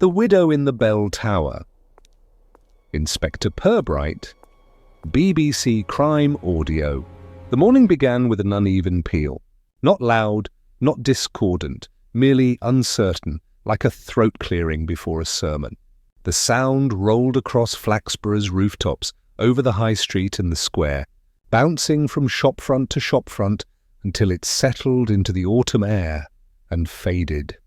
The Widow in the Bell Tower. Inspector Purbright. BBC Crime Audio. The morning began with an uneven peal. Not loud, not discordant, merely uncertain, like a throat clearing before a sermon. The sound rolled across Flaxborough's rooftops, over the high street and the square, bouncing from shopfront to shopfront until it settled into the autumn air and faded.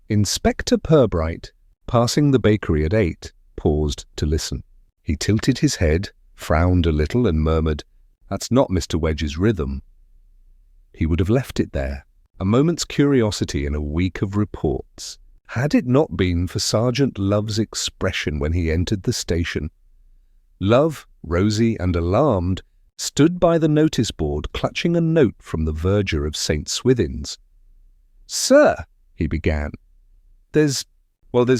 Inspector Purbright, passing the bakery at 8, paused to listen. He tilted his head, frowned a little and murmured, "That's not Mr. Wedge's rhythm." He would have left it there, a moment's curiosity in a week of reports, had it not been for Sergeant Love's expression when he entered the station. Love, rosy and alarmed, stood by the notice board clutching a note from the verger of St. Swithin's. "Sir," he began, there's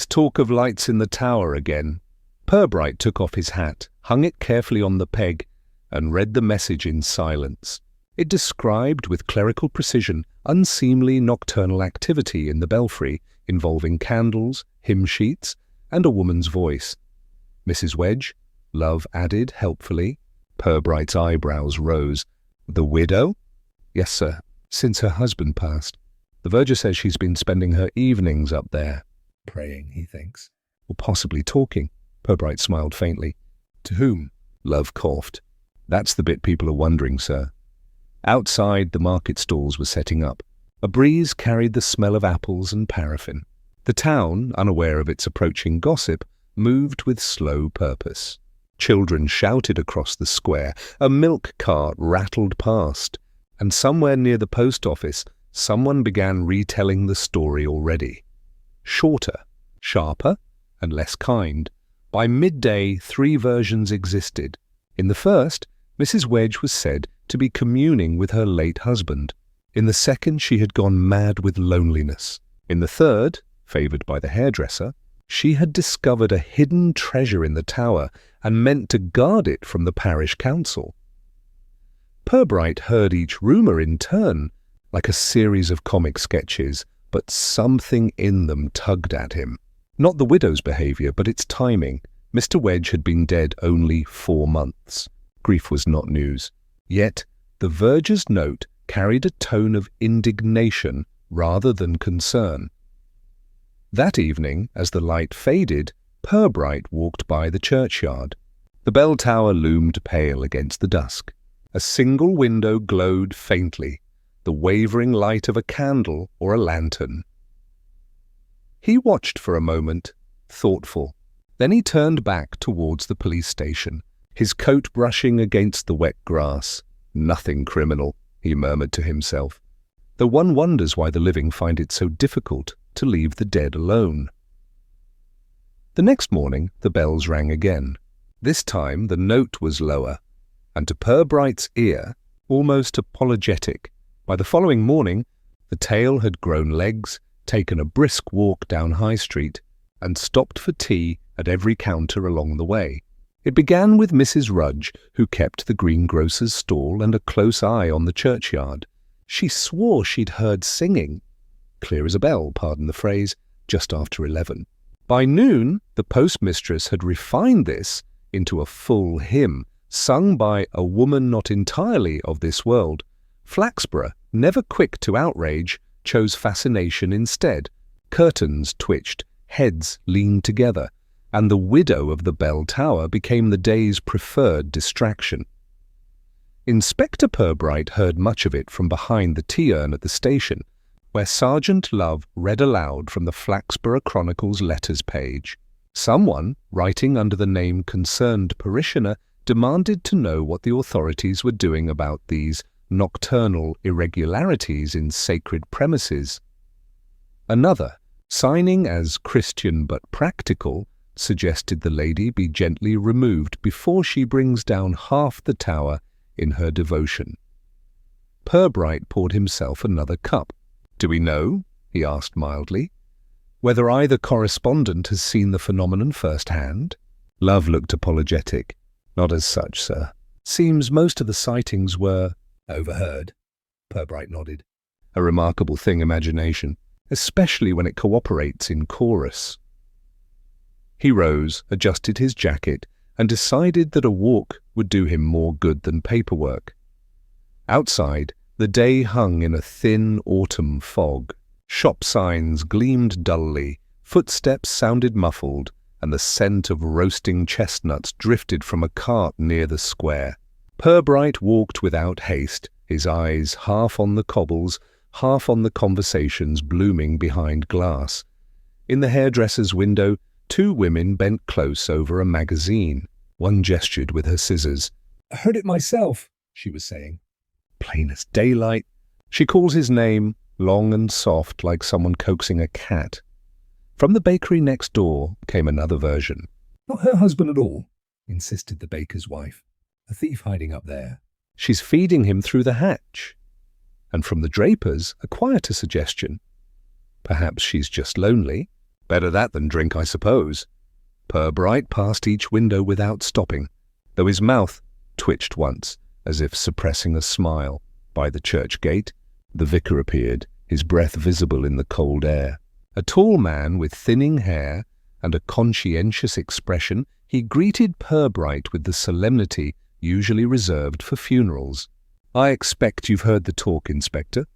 talk of lights in the tower again." Purbright took off his hat, hung it carefully on the peg, and read the message in silence. It described with clerical precision unseemly nocturnal activity in the belfry involving candles, hymn sheets, and a woman's voice. "Mrs. Wedge," Love added helpfully. Purbright's eyebrows rose. "The widow?" "Yes, sir. Since her husband passed. The verger says she's been spending her evenings up there." "Praying, he thinks." "Or possibly talking." Purbright smiled faintly. "To whom?" Love coughed. "That's the bit people are wondering, sir." Outside, the market stalls were setting up. A breeze carried the smell of apples and paraffin. The town, unaware of its approaching gossip, moved with slow purpose. Children shouted across the square, a milk cart rattled past, and somewhere near the post office, someone began retelling the story already. Shorter, sharper, and less kind. By midday, 3 versions existed. In the first, Mrs. Wedge was said to be communing with her late husband. In the second, she had gone mad with loneliness. In the third, favoured by the hairdresser, she had discovered a hidden treasure in the tower and meant to guard it from the parish council. Purbright heard each rumour in turn, like a series of comic sketches, but something in them tugged at him. Not the widow's behaviour, but its timing. Mr. Wedge had been dead only 4 months. Grief was not news. Yet the verger's note carried a tone of indignation rather than concern. That evening, as the light faded, Purbright walked by the churchyard. The bell tower loomed pale against the dusk. A single window glowed faintly, the wavering light of a candle or a lantern. He watched for a moment, thoughtful. Then he turned back towards the police station, his coat brushing against the wet grass. "Nothing criminal," he murmured to himself, though one wonders why the living find it so difficult to leave the dead alone. The next morning the bells rang again. This time the note was lower, and to Purbright's ear, almost apologetic. By the following morning, the tale had grown legs, taken a brisk walk down High Street, and stopped for tea at every counter along the way. It began with Mrs. Rudge, who kept the greengrocer's stall and a close eye on the churchyard. She swore she'd heard singing, clear as a bell, pardon the phrase, just after 11. By noon, the postmistress had refined this into a full hymn, sung by a woman not entirely of this world. Flaxborough, never quick to outrage, chose fascination instead. Curtains twitched, heads leaned together, and the widow of the bell tower became the day's preferred distraction. Inspector Purbright heard much of it from behind the tea-urn at the station, where Sergeant Love read aloud from the Flaxborough Chronicle's letters page. Someone, writing under the name Concerned Parishioner, demanded to know what the authorities were doing about these nocturnal irregularities in sacred premises. Another, signing as Christian but practical, suggested the lady be gently removed before she brings down half the tower in her devotion. Purbright poured himself another cup. "Do we know," he asked mildly, "whether either correspondent has seen the phenomenon firsthand?" Love looked apologetic. "Not as such, sir. Seems most of the sightings were overheard." Purbright nodded. "A remarkable thing, imagination, especially when it cooperates in chorus." He rose, adjusted his jacket, and decided that a walk would do him more good than paperwork. Outside, the day hung in a thin autumn fog. Shop signs gleamed dully, footsteps sounded muffled, and the scent of roasting chestnuts drifted from a cart near the square. Purbright walked without haste, his eyes half on the cobbles, half on the conversations blooming behind glass. In the hairdresser's window, two women bent close over a magazine. One gestured with her scissors. "I heard it myself," she was saying. Plain as daylight. She calls his name, long and soft, like someone coaxing a cat. From the bakery next door came another version. "Not her husband at all," insisted the baker's wife. "A thief hiding up there." "She's feeding him through the hatch." And from the draper's, a quieter suggestion. "Perhaps she's just lonely. Better that than drink, I suppose." Purbright passed each window without stopping, though his mouth twitched once, as if suppressing a smile. By the church gate, the vicar appeared, his breath visible in the cold air. A tall man with thinning hair and a conscientious expression, he greeted Purbright with the solemnity usually reserved for funerals. "I expect you've heard the talk, Inspector."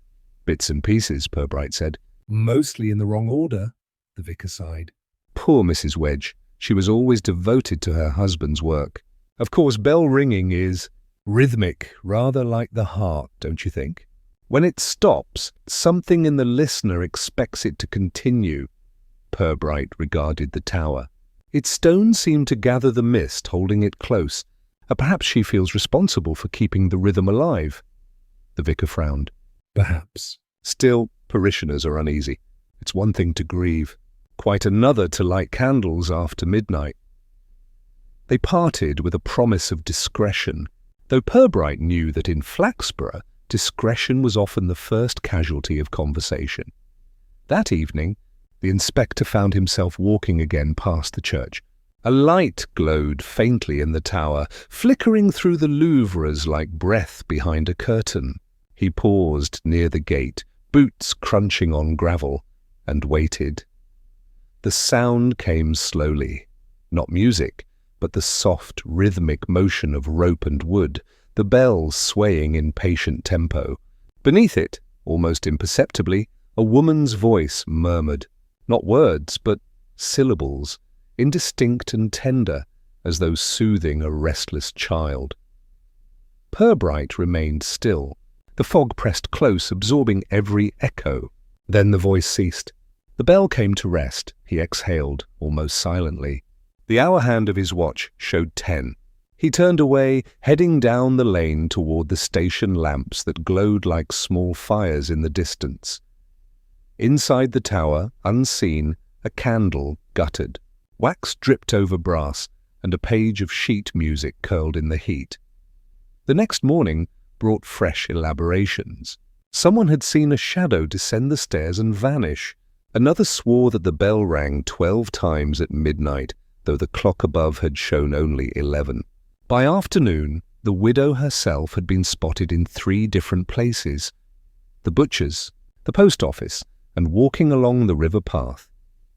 "Bits and pieces," Purbright said. "Mostly in the wrong order," the vicar sighed. Poor Mrs. Wedge. She was always devoted to her husband's work. Of course, bell ringing is rhythmic, rather like the heart, don't you think? When it stops, something in the listener expects it to continue. Purbright regarded the tower. Its stones seem to gather the mist, holding it close. Perhaps she feels responsible for keeping the rhythm alive. The vicar frowned. "Perhaps." Still, parishioners are uneasy. It's one thing to grieve, quite another to light candles after midnight. They parted with a promise of discretion, though Purbright knew that in Flaxborough, discretion was often the first casualty of conversation. That evening, the inspector found himself walking again past the church. A light glowed faintly in the tower, flickering through the louvres like breath behind a curtain. He paused near the gate, boots crunching on gravel, and waited. The sound came slowly. Not music, but the soft, rhythmic motion of rope and wood, the bells swaying in patient tempo. Beneath it, almost imperceptibly, a woman's voice murmured, not words, but syllables, indistinct and tender, as though soothing a restless child. Purbright remained still. The fog pressed close, absorbing every echo. Then the voice ceased. The bell came to rest. He exhaled, almost silently. The hour hand of his watch showed 10. He turned away, heading down the lane toward the station lamps that glowed like small fires in the distance. Inside the tower, unseen, a candle guttered. Wax dripped over brass, and a page of sheet music curled in the heat. The next morning brought fresh elaborations. Someone had seen a shadow descend the stairs and vanish. Another swore that the bell rang 12 times at midnight, though the clock above had shown only 11. By afternoon, the widow herself had been spotted in 3 different places: the butcher's, the post office, and walking along the river path,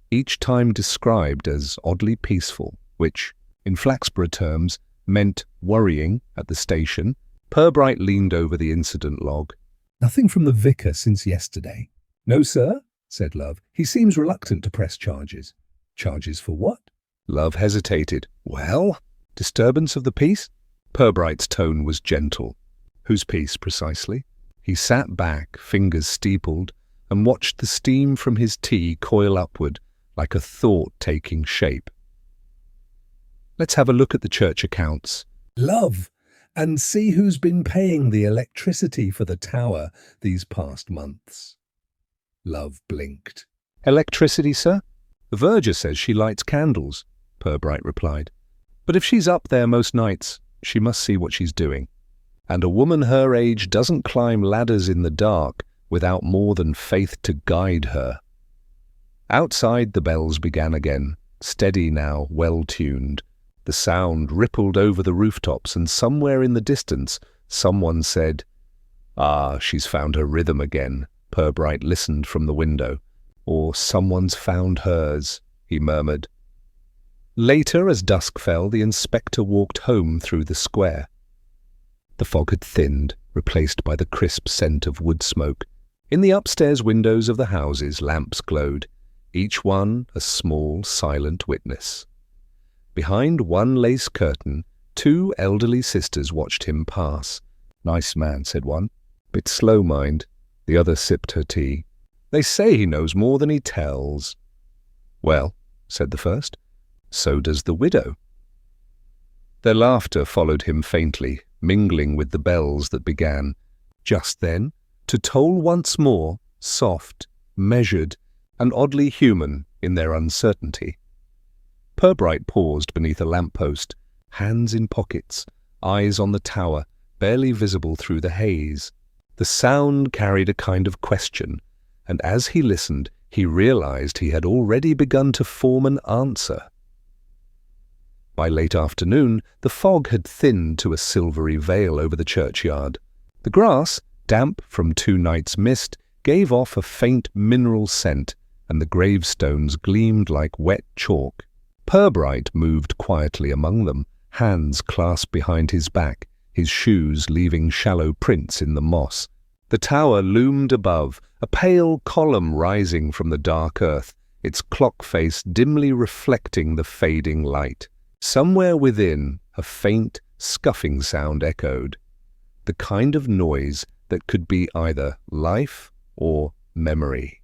each time described as oddly peaceful, which, in Flaxborough terms, meant worrying at the station. Purbright leaned over the incident log. "Nothing from the vicar since yesterday." "No, sir," said Love. "He seems reluctant to press charges." "Charges for what?" Love hesitated. "Well, disturbance of the peace?" Purbright's tone was gentle. "Whose peace, precisely?" He sat back, fingers steepled, and watched the steam from his tea coil upward, like a thought taking shape. "Let's have a look at the church accounts." "Love, and see who's been paying the electricity for the tower these past months." Love blinked. "Electricity, sir? The verger says she lights candles," Purbright replied. "But if she's up there most nights, she must see what she's doing. And a woman her age doesn't climb ladders in the dark without more than faith to guide her." Outside, the bells began again, steady now, well-tuned. The sound rippled over the rooftops, and somewhere in the distance, someone said, "Ah, she's found her rhythm again." Purbright listened from the window. "Or someone's found hers," he murmured. Later, as dusk fell, the inspector walked home through the square. The fog had thinned, replaced by the crisp scent of wood smoke. In the upstairs windows of the houses, lamps glowed, each one a small, silent witness. Behind one lace curtain, two elderly sisters watched him pass. "Nice man," said one. "Bit slow, mind." The other sipped her tea. "They say he knows more than he tells." "Well," said the first, "so does the widow." Their laughter followed him faintly, mingling with the bells that began, just then, to toll once more, soft, measured, and oddly human in their uncertainty. Purbright paused beneath a lamp-post, hands in pockets, eyes on the tower, barely visible through the haze. The sound carried a kind of question, and as he listened, he realized he had already begun to form an answer. By late afternoon, the fog had thinned to a silvery veil over the churchyard. The grass, damp from 2 nights' mist, gave off a faint mineral scent, and the gravestones gleamed like wet chalk. Purbright moved quietly among them, hands clasped behind his back, his shoes leaving shallow prints in the moss. The tower loomed above, a pale column rising from the dark earth, its clock face dimly reflecting the fading light. Somewhere within, a faint, scuffing sound echoed, the kind of noise that could be either life or memory.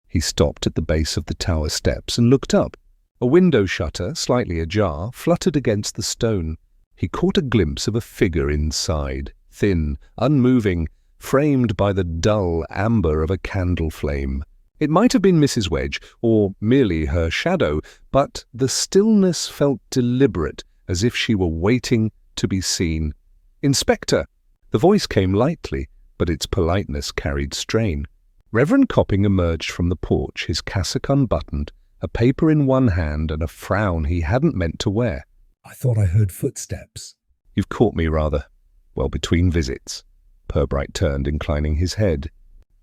He stopped at the base of the tower steps and looked up. A window shutter, slightly ajar, fluttered against the stone. He caught a glimpse of a figure inside, thin, unmoving, framed by the dull amber of a candle flame. It might have been Mrs. Wedge, or merely her shadow, but the stillness felt deliberate, as if she were waiting to be seen. "Inspector!" The voice came lightly, but its politeness carried strain. Reverend Copping emerged from the porch, his cassock unbuttoned, a paper in one hand and a frown he hadn't meant to wear. "I thought I heard footsteps." "You've caught me, rather. Well, between visits." Purbright turned, inclining his head.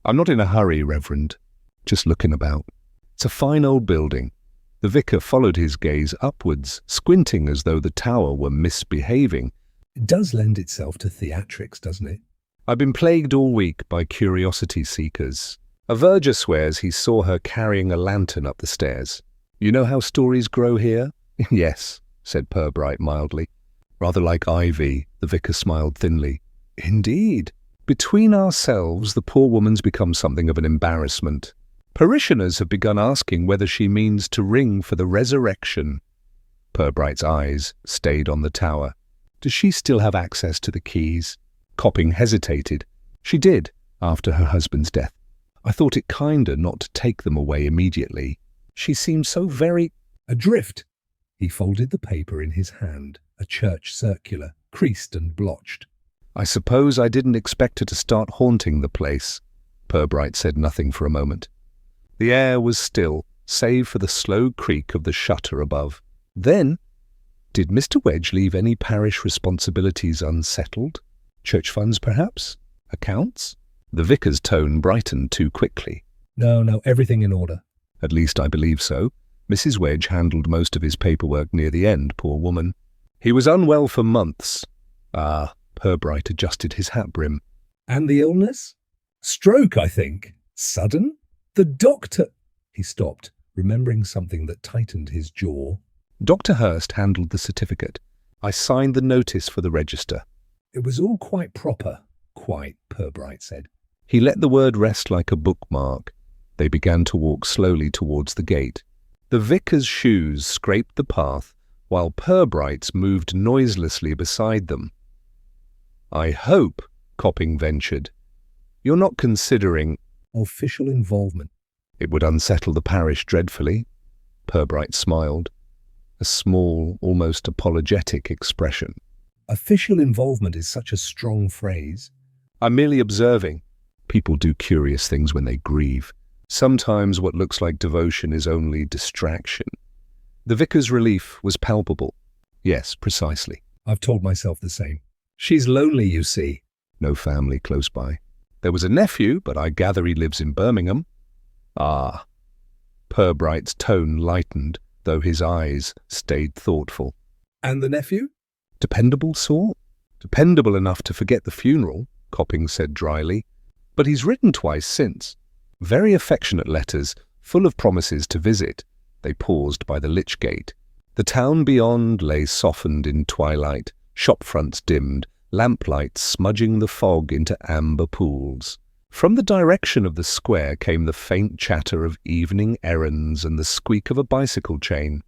"I'm not in a hurry, Reverend. Just looking about. It's a fine old building." The vicar followed his gaze upwards, squinting as though the tower were misbehaving. It does lend itself to theatrics, doesn't it? "I've been plagued all week by curiosity seekers. A verger swears he saw her carrying a lantern up the stairs. You know how stories grow here?" "Yes," said Purbright mildly. "Rather like ivy," the vicar smiled thinly. "Indeed. Between ourselves, the poor woman's become something of an embarrassment. Parishioners have begun asking whether she means to ring for the resurrection." Purbright's eyes stayed on the tower. "Does she still have access to the keys?" Copping hesitated. "She did, after her husband's death. I thought it kinder not to take them away immediately. She seemed so very—" "Adrift." He folded the paper in his hand, a church circular, creased and blotched. "I suppose I didn't expect her to start haunting the place." Purbright said nothing for a moment. The air was still, save for the slow creak of the shutter above. Then, did Mr. Wedge leave any parish responsibilities unsettled? Church funds, perhaps? Accounts? The vicar's tone brightened too quickly. No, everything in order." "At least I believe so. Mrs. Wedge handled most of his paperwork near the end, poor woman. He was unwell for months." "Ah," Purbright adjusted his hat brim. "And the illness?" "Stroke, I think. Sudden? The doctor—" He stopped, remembering something that tightened his jaw. "Dr. Hurst handled the certificate. I signed the notice for the register." "It was all quite proper." "Quite," Purbright said. He let the word rest like a bookmark. They began to walk slowly towards the gate. The vicar's shoes scraped the path, while Purbright's moved noiselessly beside them. "I hope," Copping ventured, "you're not considering—" "Official involvement." "It would unsettle the parish dreadfully." Purbright smiled, a small, almost apologetic expression. "Official involvement is such a strong phrase." "I'm merely observing. People do curious things when they grieve. Sometimes what looks like devotion is only distraction." The vicar's relief was palpable. "Yes, precisely." "I've told myself the same. She's lonely, you see." "No family close by." "There was a nephew, but I gather he lives in Birmingham." "Ah." Purbright's tone lightened. though his eyes stayed thoughtful. And the nephew? Dependable sort? Dependable enough to forget the funeral, Copping said dryly. But he's written twice since. Very affectionate letters, full of promises to visit. They paused by the lich gate. The town beyond lay softened in twilight, shop fronts dimmed, lamplights smudging the fog into amber pools. From the direction of the square came the faint chatter of evening errands and the squeak of a bicycle chain.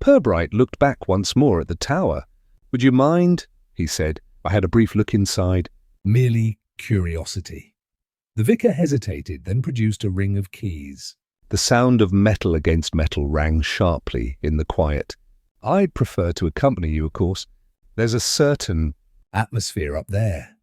Purbright looked back once more at the tower. "Would you mind?" he said. "I had a brief look inside." Merely curiosity. The vicar hesitated, then produced a ring of keys. The sound of metal against metal rang sharply in the quiet. "I'd prefer to accompany you, of course. There's a certain atmosphere up there."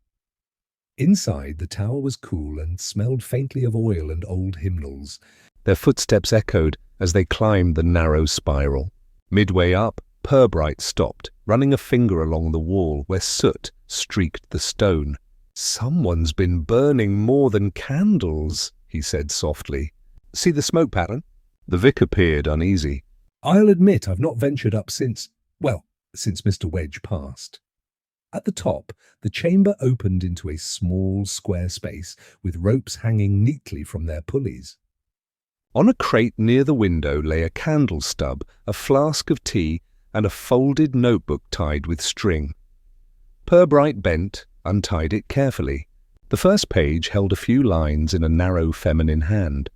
Inside, the tower was cool and smelled faintly of oil and old hymnals. Their footsteps echoed as they climbed the narrow spiral. Midway up, Purbright stopped, running a finger along the wall where soot streaked the stone. "Someone's been burning more than candles," he said softly. "See the smoke pattern?" The vicar appeared uneasy. "I'll admit I've not ventured up since Mr. Wedge passed." At the top, the chamber opened into a small square space with ropes hanging neatly from their pulleys. On a crate near the window lay a candle stub, a flask of tea, and a folded notebook tied with string. Purbright bent, untied it carefully. The first page held a few lines in a narrow feminine hand.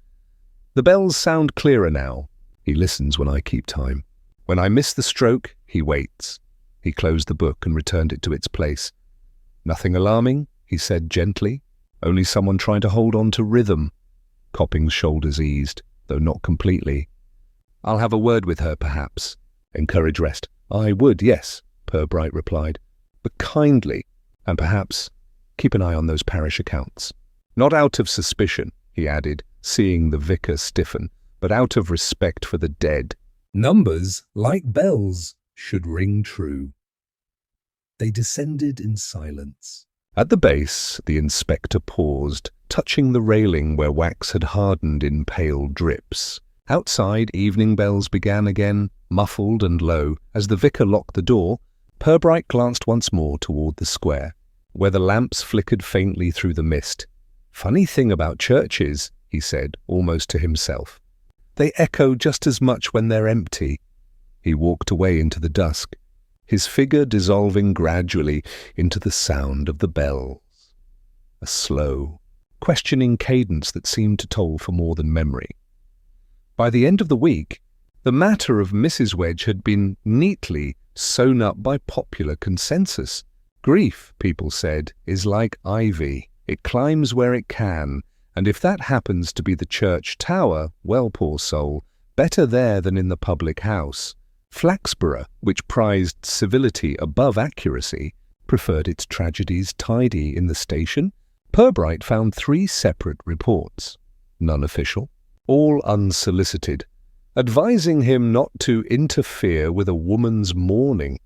"The bells sound clearer now. He listens when I keep time. When I miss the stroke, he waits." He closed the book and returned it to its place. "Nothing alarming," he said gently. "Only someone trying to hold on to rhythm." Copping's shoulders eased, though not completely. "I'll have a word with her, perhaps. Encourage rest." "I would, yes," Purbright replied. "But kindly, and perhaps keep an eye on those parish accounts. Not out of suspicion," he added, seeing the vicar stiffen, "but out of respect for the dead." Numbers, like bells, should ring true. They descended in silence. At the base, the inspector paused, touching the railing where wax had hardened in pale drips. Outside, evening bells began again, muffled and low. As the vicar locked the door, Purbright glanced once more toward the square, where the lamps flickered faintly through the mist. "Funny thing about churches," he said, almost to himself. "They echo just as much when they're empty." He walked away into the dusk, his figure dissolving gradually into the sound of the bells. A slow, questioning cadence that seemed to toll for more than memory. By the end of the week, the matter of Mrs. Wedge had been neatly sewn up by popular consensus. Grief, people said, is like ivy. It climbs where it can, and if that happens to be the church tower, well, poor soul, better there than in the public house. Flaxborough, which prized civility above accuracy, preferred its tragedies tidy in the station. Purbright found 3 separate reports, none official, all unsolicited, advising him not to interfere with a woman's mourning.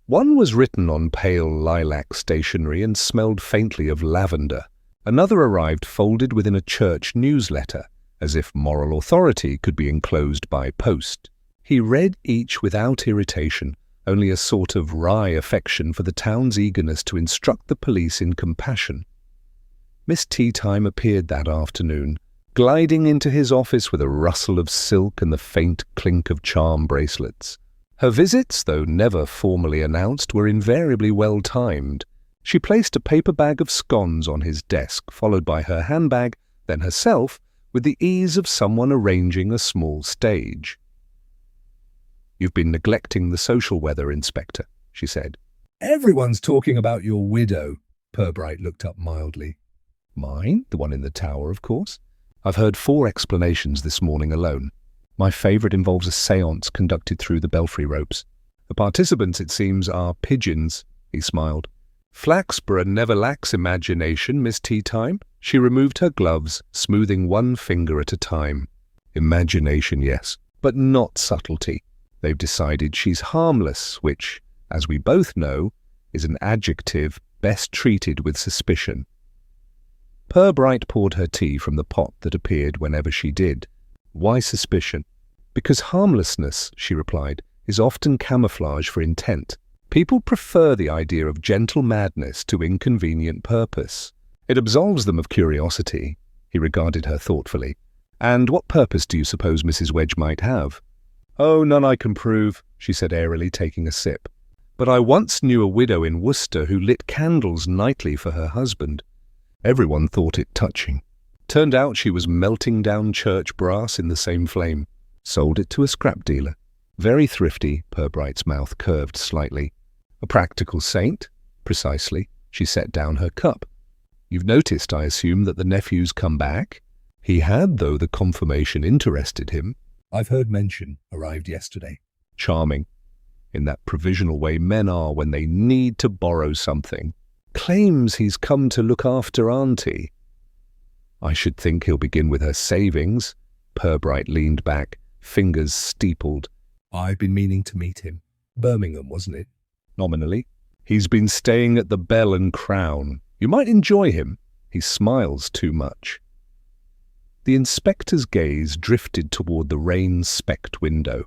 One was written on pale lilac stationery and smelled faintly of lavender. Another arrived folded within a church newsletter, as if moral authority could be enclosed by post. He read each without irritation, only a sort of wry affection for the town's eagerness to instruct the police in compassion. Miss Teatime appeared that afternoon, gliding into his office with a rustle of silk and the faint clink of charm bracelets. Her visits, though never formally announced, were invariably well-timed. She placed a paper bag of scones on his desk, followed by her handbag, then herself, with the ease of someone arranging a small stage. "You've been neglecting the social weather, Inspector," she said. "Everyone's talking about your widow." Purbright looked up mildly. "Mine? The one in the tower, of course. I've heard 4 explanations this morning alone. My favourite involves a séance conducted through the belfry ropes. The participants, it seems, are pigeons," he smiled. "Flaxborough never lacks imagination, Miss Teatime." She removed her gloves, smoothing one finger at a time. "Imagination, yes, but not subtlety. They've decided she's harmless, which, as we both know, is an adjective best treated with suspicion." Purbright poured her tea from the pot that appeared whenever she did. "Why suspicion?" Because harmlessness, she replied, is often camouflage for intent. People prefer the idea of gentle madness to inconvenient purpose. It absolves them of curiosity. He regarded her thoughtfully. And what purpose do you suppose Mrs. Wedge might have? Oh, none I can prove, she said airily, taking a sip. But I once knew a widow in Worcester who lit candles nightly for her husband. Everyone thought it touching. Turned out she was melting down church brass in the same flame. Sold it to a scrap dealer. Very thrifty, Purbright's mouth curved slightly. A practical saint? Precisely. She set down her cup. You've noticed, I assume, that the nephew's come back? He had, though the confirmation interested him. I've heard mention. Arrived yesterday. Charming. In that provisional way men are when they need to borrow something. Claims he's come to look after Auntie. I should think he'll begin with her savings. Purbright leaned back, fingers steepled. I've been meaning to meet him. Birmingham, wasn't it? Nominally. He's been staying at the Bell and Crown. You might enjoy him. He smiles too much. The inspector's gaze drifted toward the rain-specked window.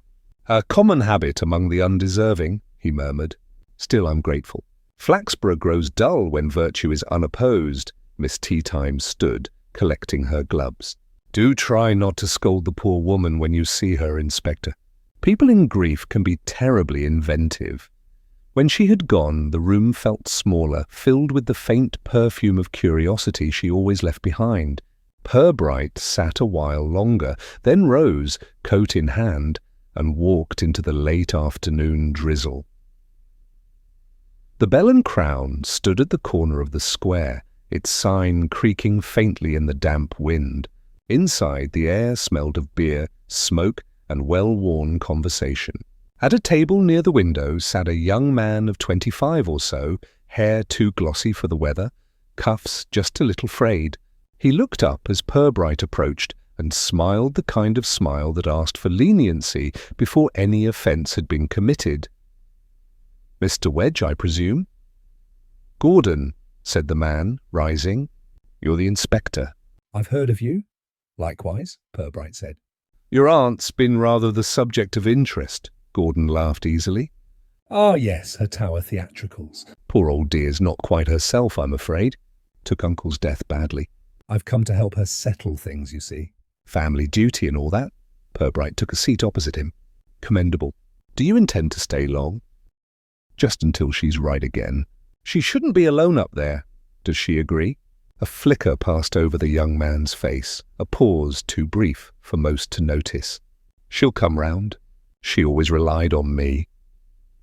A common habit among the undeserving, he murmured. Still, I'm grateful. Flaxborough grows dull when virtue is unopposed. Miss Teatime stood, collecting her gloves. Do try not to scold the poor woman when you see her, Inspector. People in grief can be terribly inventive. When she had gone, the room felt smaller, filled with the faint perfume of curiosity she always left behind. Purbright sat a while longer, then rose, coat in hand, and walked into the late afternoon drizzle. The Bell and Crown stood at the corner of the square, its sign creaking faintly in the damp wind. Inside, the air smelled of beer, smoke, and well-worn conversation. At a table near the window sat a young man of 25 or so, hair too glossy for the weather, cuffs just a little frayed. He looked up as Purbright approached and smiled the kind of smile that asked for leniency before any offence had been committed. Mr. Wedge, I presume? Gordon, said the man, rising. You're the inspector. I've heard of you. Likewise, Purbright said. Your aunt's been rather the subject of interest, Gordon laughed easily. Ah, yes, her tower theatricals. Poor old dear's not quite herself, I'm afraid. Took Uncle's death badly. I've come to help her settle things, you see. Family duty and all that. Purbright took a seat opposite him. Commendable. Do you intend to stay long? Just until she's right again. She shouldn't be alone up there. Does she agree? A flicker passed over the young man's face, a pause too brief for most to notice. She'll come round. She always relied on me.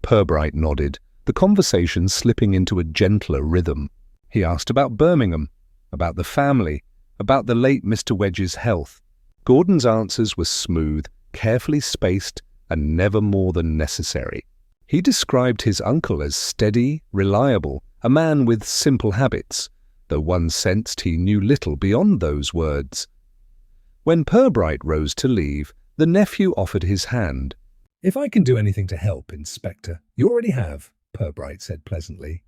Purbright nodded, the conversation slipping into a gentler rhythm. He asked about Birmingham, about the family, about the late Mr. Wedge's health. Gordon's answers were smooth, carefully spaced, and never more than necessary. He described his uncle as steady, reliable, a man with simple habits, though one sensed he knew little beyond those words. When Purbright rose to leave, the nephew offered his hand. If I can do anything to help, Inspector, you already have, Purbright said pleasantly.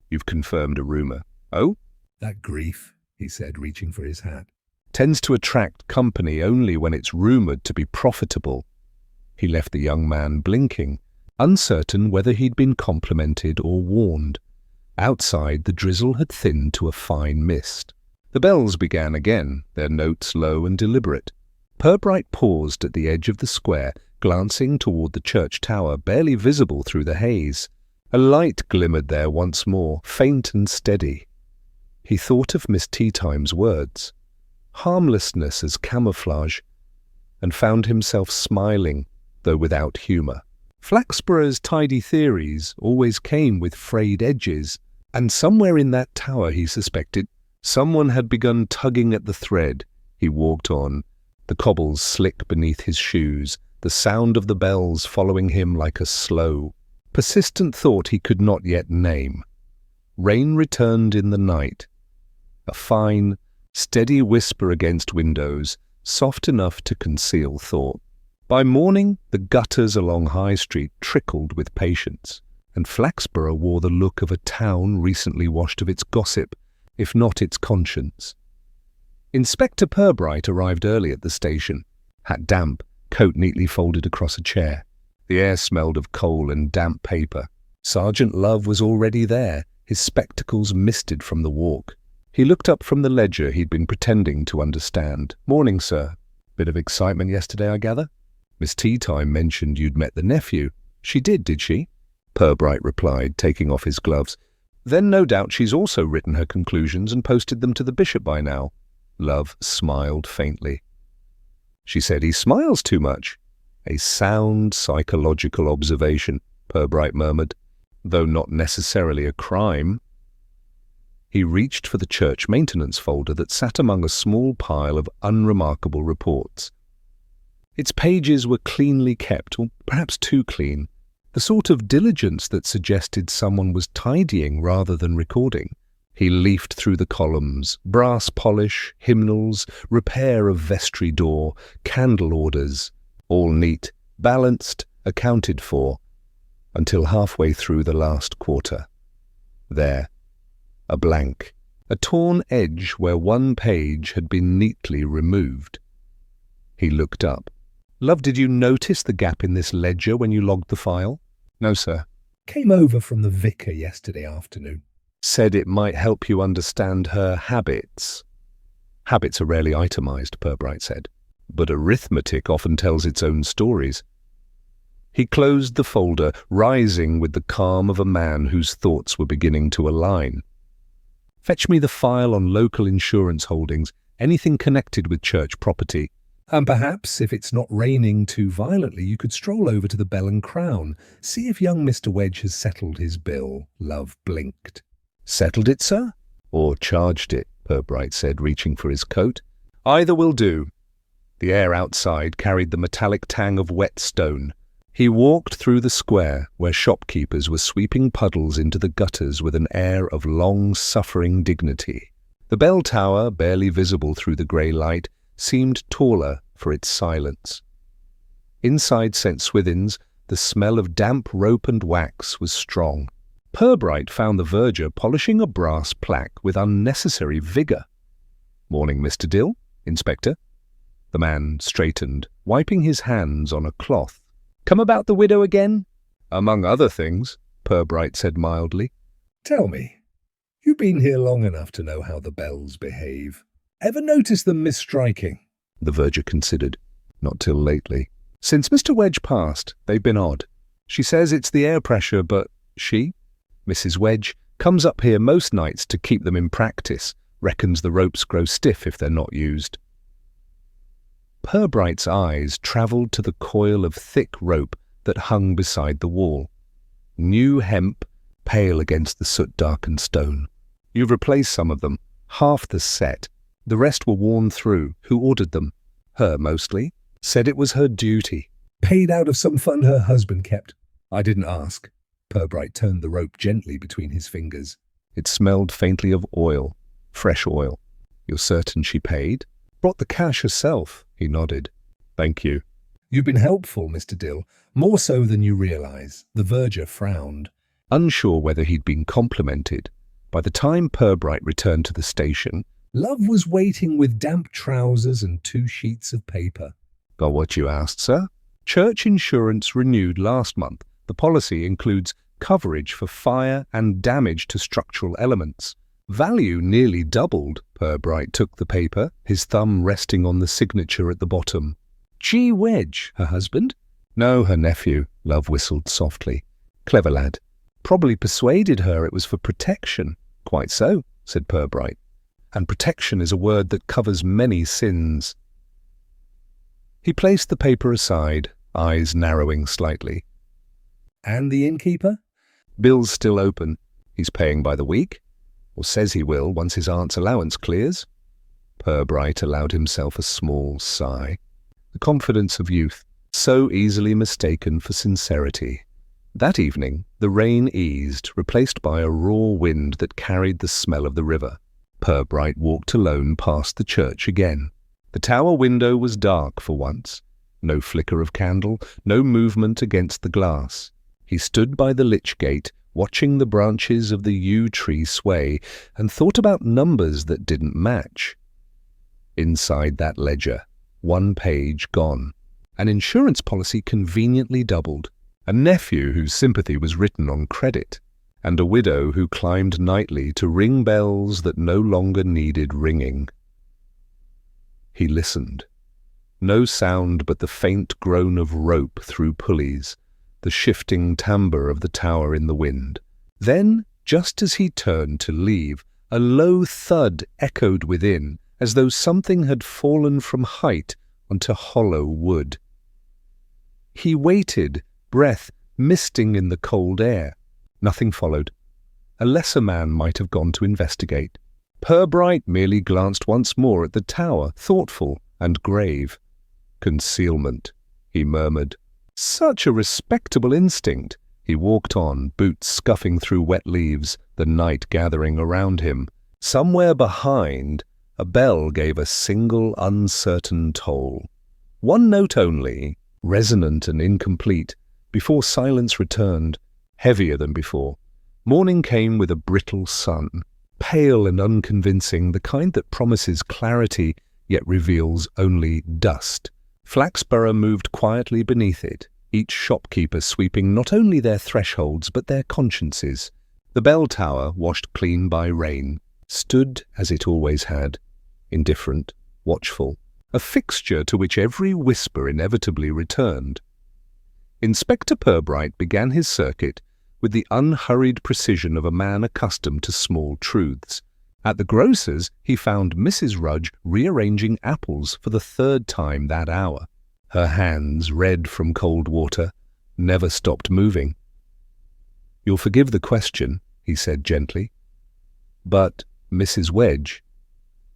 You've confirmed a rumour. Oh? That grief, he said, reaching for his hat. Tends to attract company only when it's rumoured to be profitable. He left the young man blinking, uncertain whether he'd been complimented or warned. Outside, the drizzle had thinned to a fine mist. The bells began again, their notes low and deliberate. Purbright paused at the edge of the square, glancing toward the church tower, barely visible through the haze. A light glimmered there once more, faint and steady. He thought of Miss Teatime's words, harmlessness as camouflage, and found himself smiling, though without humour. Flaxborough's tidy theories always came with frayed edges, and somewhere in that tower, he suspected, someone had begun tugging at the thread. He walked on, the cobbles slick beneath his shoes, the sound of the bells following him like a slow, persistent thought he could not yet name. Rain returned in the night, a fine, steady whisper against windows, soft enough to conceal thought. By morning, the gutters along High Street trickled with patience, and Flaxborough wore the look of a town recently washed of its gossip, if not its conscience. Inspector Purbright arrived early at the station, hat damp, coat neatly folded across a chair. The air smelled of coal and damp paper. Sergeant Love was already there, his spectacles misted from the walk. He looked up from the ledger he'd been pretending to understand. "Morning, sir. Bit of excitement yesterday, I gather? Miss Teatime mentioned you'd met the nephew. She did she?" Purbright replied, taking off his gloves. "Then no doubt she's also written her conclusions and posted them to the bishop by now." Love smiled faintly. "She said he smiles too much." "A sound psychological observation," Purbright murmured, "though not necessarily a crime." He reached for the church maintenance folder that sat among a small pile of unremarkable reports. Its pages were cleanly kept, or perhaps too clean, the sort of diligence that suggested someone was tidying rather than recording. He leafed through the columns: brass polish, hymnals, repair of vestry door, candle orders, all neat, balanced, accounted for, until halfway through the last quarter. There, a blank, a torn edge where one page had been neatly removed. He looked up. "Love, did you notice the gap in this ledger when you logged the file?" "No, sir." Came over from the vicar yesterday afternoon. "Said it might help you understand her habits." "Habits are rarely itemized," Purbright said, "but arithmetic often tells its own stories." He closed the folder, rising with the calm of a man whose thoughts were beginning to align. "Fetch me the file on local insurance holdings, anything connected with church property." "And perhaps, if it's not raining too violently, you could stroll over to the Bell and Crown, see if young Mr. Wedge has settled his bill." Love blinked. "Settled it, sir?" "Or charged it," Purbright said, reaching for his coat. "Either will do." The air outside carried the metallic tang of wet stone. He walked through the square, where shopkeepers were sweeping puddles into the gutters with an air of long-suffering dignity. The bell tower, barely visible through the grey light, seemed taller for its silence. Inside St. Swithin's, the smell of damp rope and wax was strong. Purbright found the verger polishing a brass plaque with unnecessary vigour. "Morning, Mr. Dill, Inspector." The man straightened, wiping his hands on a cloth. "Come about the widow again?" "Among other things," Purbright said mildly. "Tell me, you've been here long enough to know how the bells behave. Ever notice them misstriking?" The verger considered. "Not till lately. Since Mr. Wedge passed, they've been odd. She says it's the air pressure, but she, Mrs. Wedge, comes up here most nights to keep them in practice, reckons the ropes grow stiff if they're not used." Purbright's eyes travelled to the coil of thick rope that hung beside the wall. New hemp, pale against the soot-darkened stone. "You've replaced some of them, half the set. The rest were worn through. Who ordered them?" "Her, mostly. Said it was her duty." "Paid out of some fund her husband kept." "I didn't ask." Purbright turned the rope gently between his fingers. It smelled faintly of oil, fresh oil. "You're certain she paid?" "Brought the cash herself." He nodded. "Thank you." "You've been helpful, Mr. Dill, more so than you realise." The verger frowned. Unsure whether he'd been complimented. By the time Purbright returned to the station, Love was waiting with damp trousers and 2 sheets of paper. "Got what you asked, sir? Church insurance renewed last month. The policy includes coverage for fire and damage to structural elements. Value nearly doubled." Purbright took the paper, his thumb resting on the signature at the bottom. "G. Wedge, her husband?" "No, her nephew," Love whistled softly. "Clever lad. Probably persuaded her it was for protection." "Quite so," said Purbright. "And protection is a word that covers many sins." He placed the paper aside, eyes narrowing slightly. "And the innkeeper?" "Bill's still open. He's paying by the week, or says he will once his aunt's allowance clears." Purbright allowed himself a small sigh. The confidence of youth, so easily mistaken for sincerity. That evening, the rain eased, replaced by a raw wind that carried the smell of the river. Purbright walked alone past the church again. The tower window was dark for once. No flicker of candle, no movement against the glass. He stood by the lich gate, watching the branches of the yew tree sway, and thought about numbers that didn't match. Inside that ledger, one page gone. An insurance policy conveniently doubled, a nephew whose sympathy was written on credit, and a widow who climbed nightly to ring bells that no longer needed ringing. He listened. No sound but the faint groan of rope through pulleys, the shifting timbre of the tower in the wind. Then, just as he turned to leave, a low thud echoed within, as though something had fallen from height onto hollow wood. He waited, breath misting in the cold air. Nothing followed. A lesser man might have gone to investigate. Purbright merely glanced once more at the tower, thoughtful and grave. "Concealment," he murmured. Such a respectable instinct. He walked on, boots scuffing through wet leaves, the night gathering around him. Somewhere behind, a bell gave a single uncertain toll. One note only, resonant and incomplete, before silence returned, heavier than before. Morning came with a brittle sun, pale and unconvincing, the kind that promises clarity yet reveals only dust. Flaxborough moved quietly beneath it, each shopkeeper sweeping not only their thresholds but their consciences. The bell tower, washed clean by rain, stood as it always had, indifferent, watchful, a fixture to which every whisper inevitably returned. Inspector Purbright began his circuit with the unhurried precision of a man accustomed to small truths. At the grocer's, he found Mrs. Rudge rearranging apples for the third time that hour. Her hands, red from cold water, never stopped moving. "You'll forgive the question," he said gently, "but Mrs. Wedge,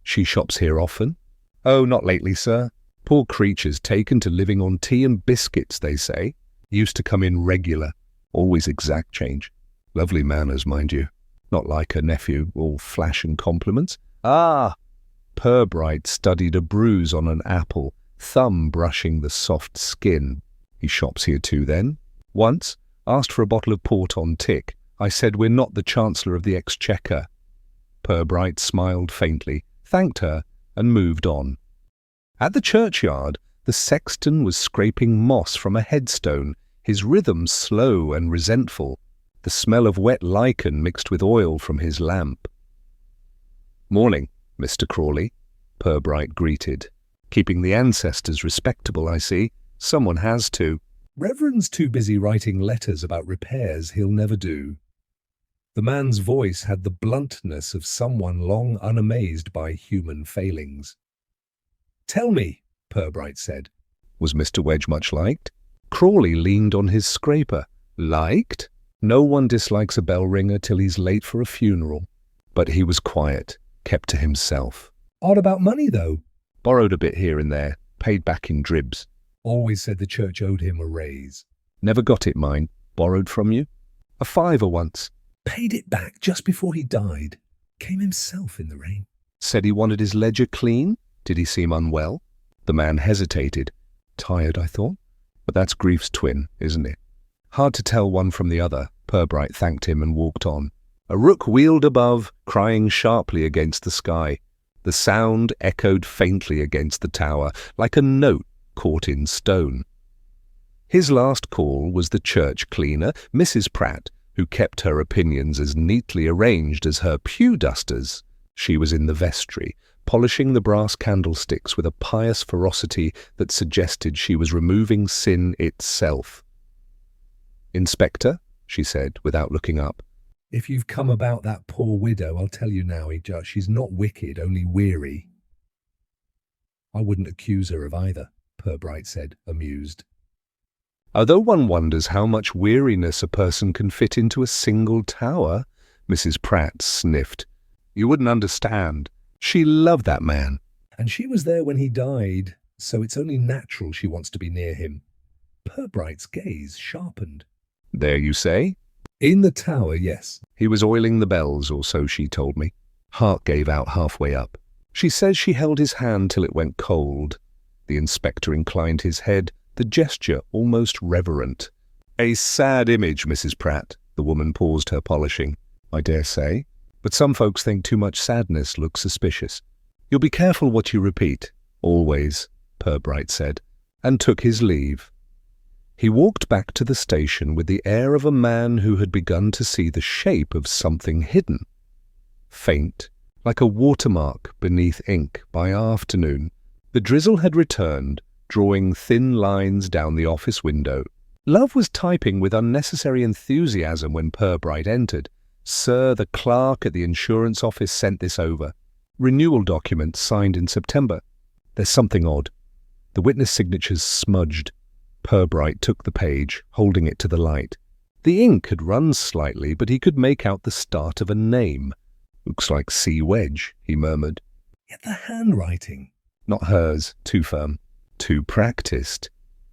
she shops here often?" "Oh, not lately, sir. Poor creature's taken to living on tea and biscuits, they say. Used to come in regular, always exact change. Lovely manners, mind you. Not like her nephew, all flash and compliments." "Ah!" Purbright studied a bruise on an apple, thumb brushing the soft skin. "He shops here too, then?" "Once. Asked for a bottle of port on tick. I said we're not the Chancellor of the Exchequer." Purbright smiled faintly, thanked her, and moved on. At the churchyard, the sexton was scraping moss from a headstone, his rhythm slow and resentful, the smell of wet lichen mixed with oil from his lamp. "Morning, Mr. Crawley," Purbright greeted. "Keeping the ancestors respectable, I see. Someone has to." "Reverend's too busy writing letters about repairs he'll never do." The man's voice had the bluntness of someone long unamazed by human failings. "Tell me," Purbright said. Was Mr. Wedge much liked? Crawley leaned on his scraper. Liked? No one dislikes a bell ringer till he's late for a funeral. But he was quiet, kept to himself. "Odd about money, though." Borrowed a bit here and there, paid back in dribs. "Always said the church owed him a raise." "Never got it, mind. Borrowed from you? A fiver once." "Paid it back just before he died. Came himself in the rain." "Said he wanted his ledger clean? Did he seem unwell?" The man hesitated. "Tired, I thought. But that's grief's twin, isn't it?" "Hard to tell one from the other." Purbright thanked him and walked on. A rook wheeled above, crying sharply against the sky. The sound echoed faintly against the tower, like a note caught in stone. His last call was the church cleaner, Mrs. Pratt, who kept her opinions as neatly arranged as her pew dusters. She was in the vestry, polishing the brass candlesticks with a pious ferocity that suggested she was removing sin itself. "Inspector," she said, without looking up. "If you've come about that poor widow, I'll tell you now, she's not wicked, only weary." "I wouldn't accuse her of either," Purbright said, amused. "Although one wonders how much weariness a person can fit into a single tower," Mrs. Pratt sniffed. "You wouldn't understand. She loved that man." "And she was there when he died, so it's only natural she wants to be near him." Purbright's gaze sharpened. "There you say?" "In the tower, yes." "He was oiling the bells, or so she told me." Heart gave out halfway up. "She says she held his hand till it went cold." The inspector inclined his head, the gesture almost reverent. "A sad image, Mrs. Pratt." The woman paused her polishing. "I dare say. But some folks think too much sadness looks suspicious." "You'll be careful what you repeat." "Always," Purbright said. and took his leave. He walked back to the station with the air of a man who had begun to see the shape of something hidden. Faint, like a watermark beneath ink by afternoon, the drizzle had returned, drawing thin lines down the office window. Love was typing with unnecessary enthusiasm when Purbright entered. "Sir, the clerk at the insurance office sent this over. Renewal documents signed in September. There's something odd." The witness signatures smudged. Purbright took the page, holding it to the light. The ink had run slightly, but he could make out the start of a name. "Looks like C. Wedge," he murmured. Yet the handwriting. Not hers, too firm, too practiced.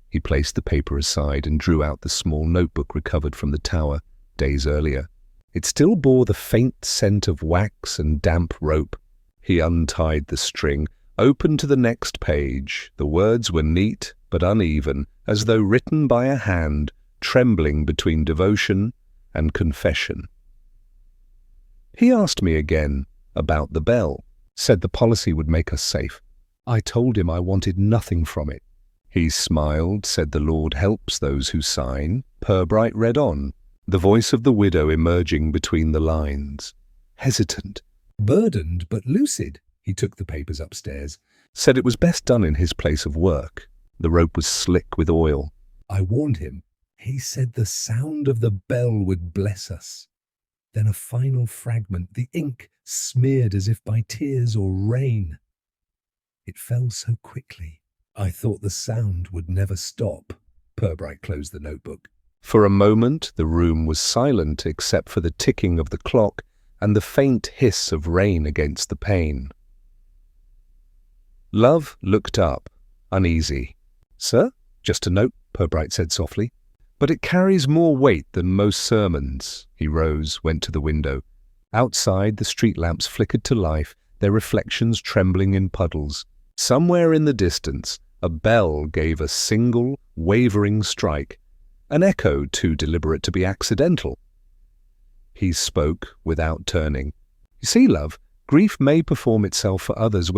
He placed the paper aside and drew out the small notebook recovered from the tower days earlier. It still bore the faint scent of wax and damp rope. He untied the string, opened to the next page. The words were neat but uneven, as though written by a hand trembling between devotion and confession. He asked me again about the bell, said the policy would make us safe. I told him I wanted nothing from it. He smiled, said the Lord helps those who sign. Purbright read on, the voice of the widow emerging between the lines. Hesitant. Burdened but lucid, he took the papers upstairs. Said it was best done in his place of work. The rope was slick with oil. I warned him. He said the sound of the bell would bless us. Then a final fragment, the ink smeared as if by tears or rain. It fell so quickly. I thought the sound would never stop. Purbright closed the notebook. For a moment the room was silent except for the ticking of the clock and the faint hiss of rain against the pane. Love looked up, uneasy. "Sir, just a note," Purbright said softly. "But it carries more weight than most sermons." He rose, went to the window. Outside, the street lamps flickered to life, their reflections trembling in puddles. Somewhere in the distance, a bell gave a single, wavering strike, an echo too deliberate to be accidental. He spoke without turning. "You see, love, grief may perform itself for others,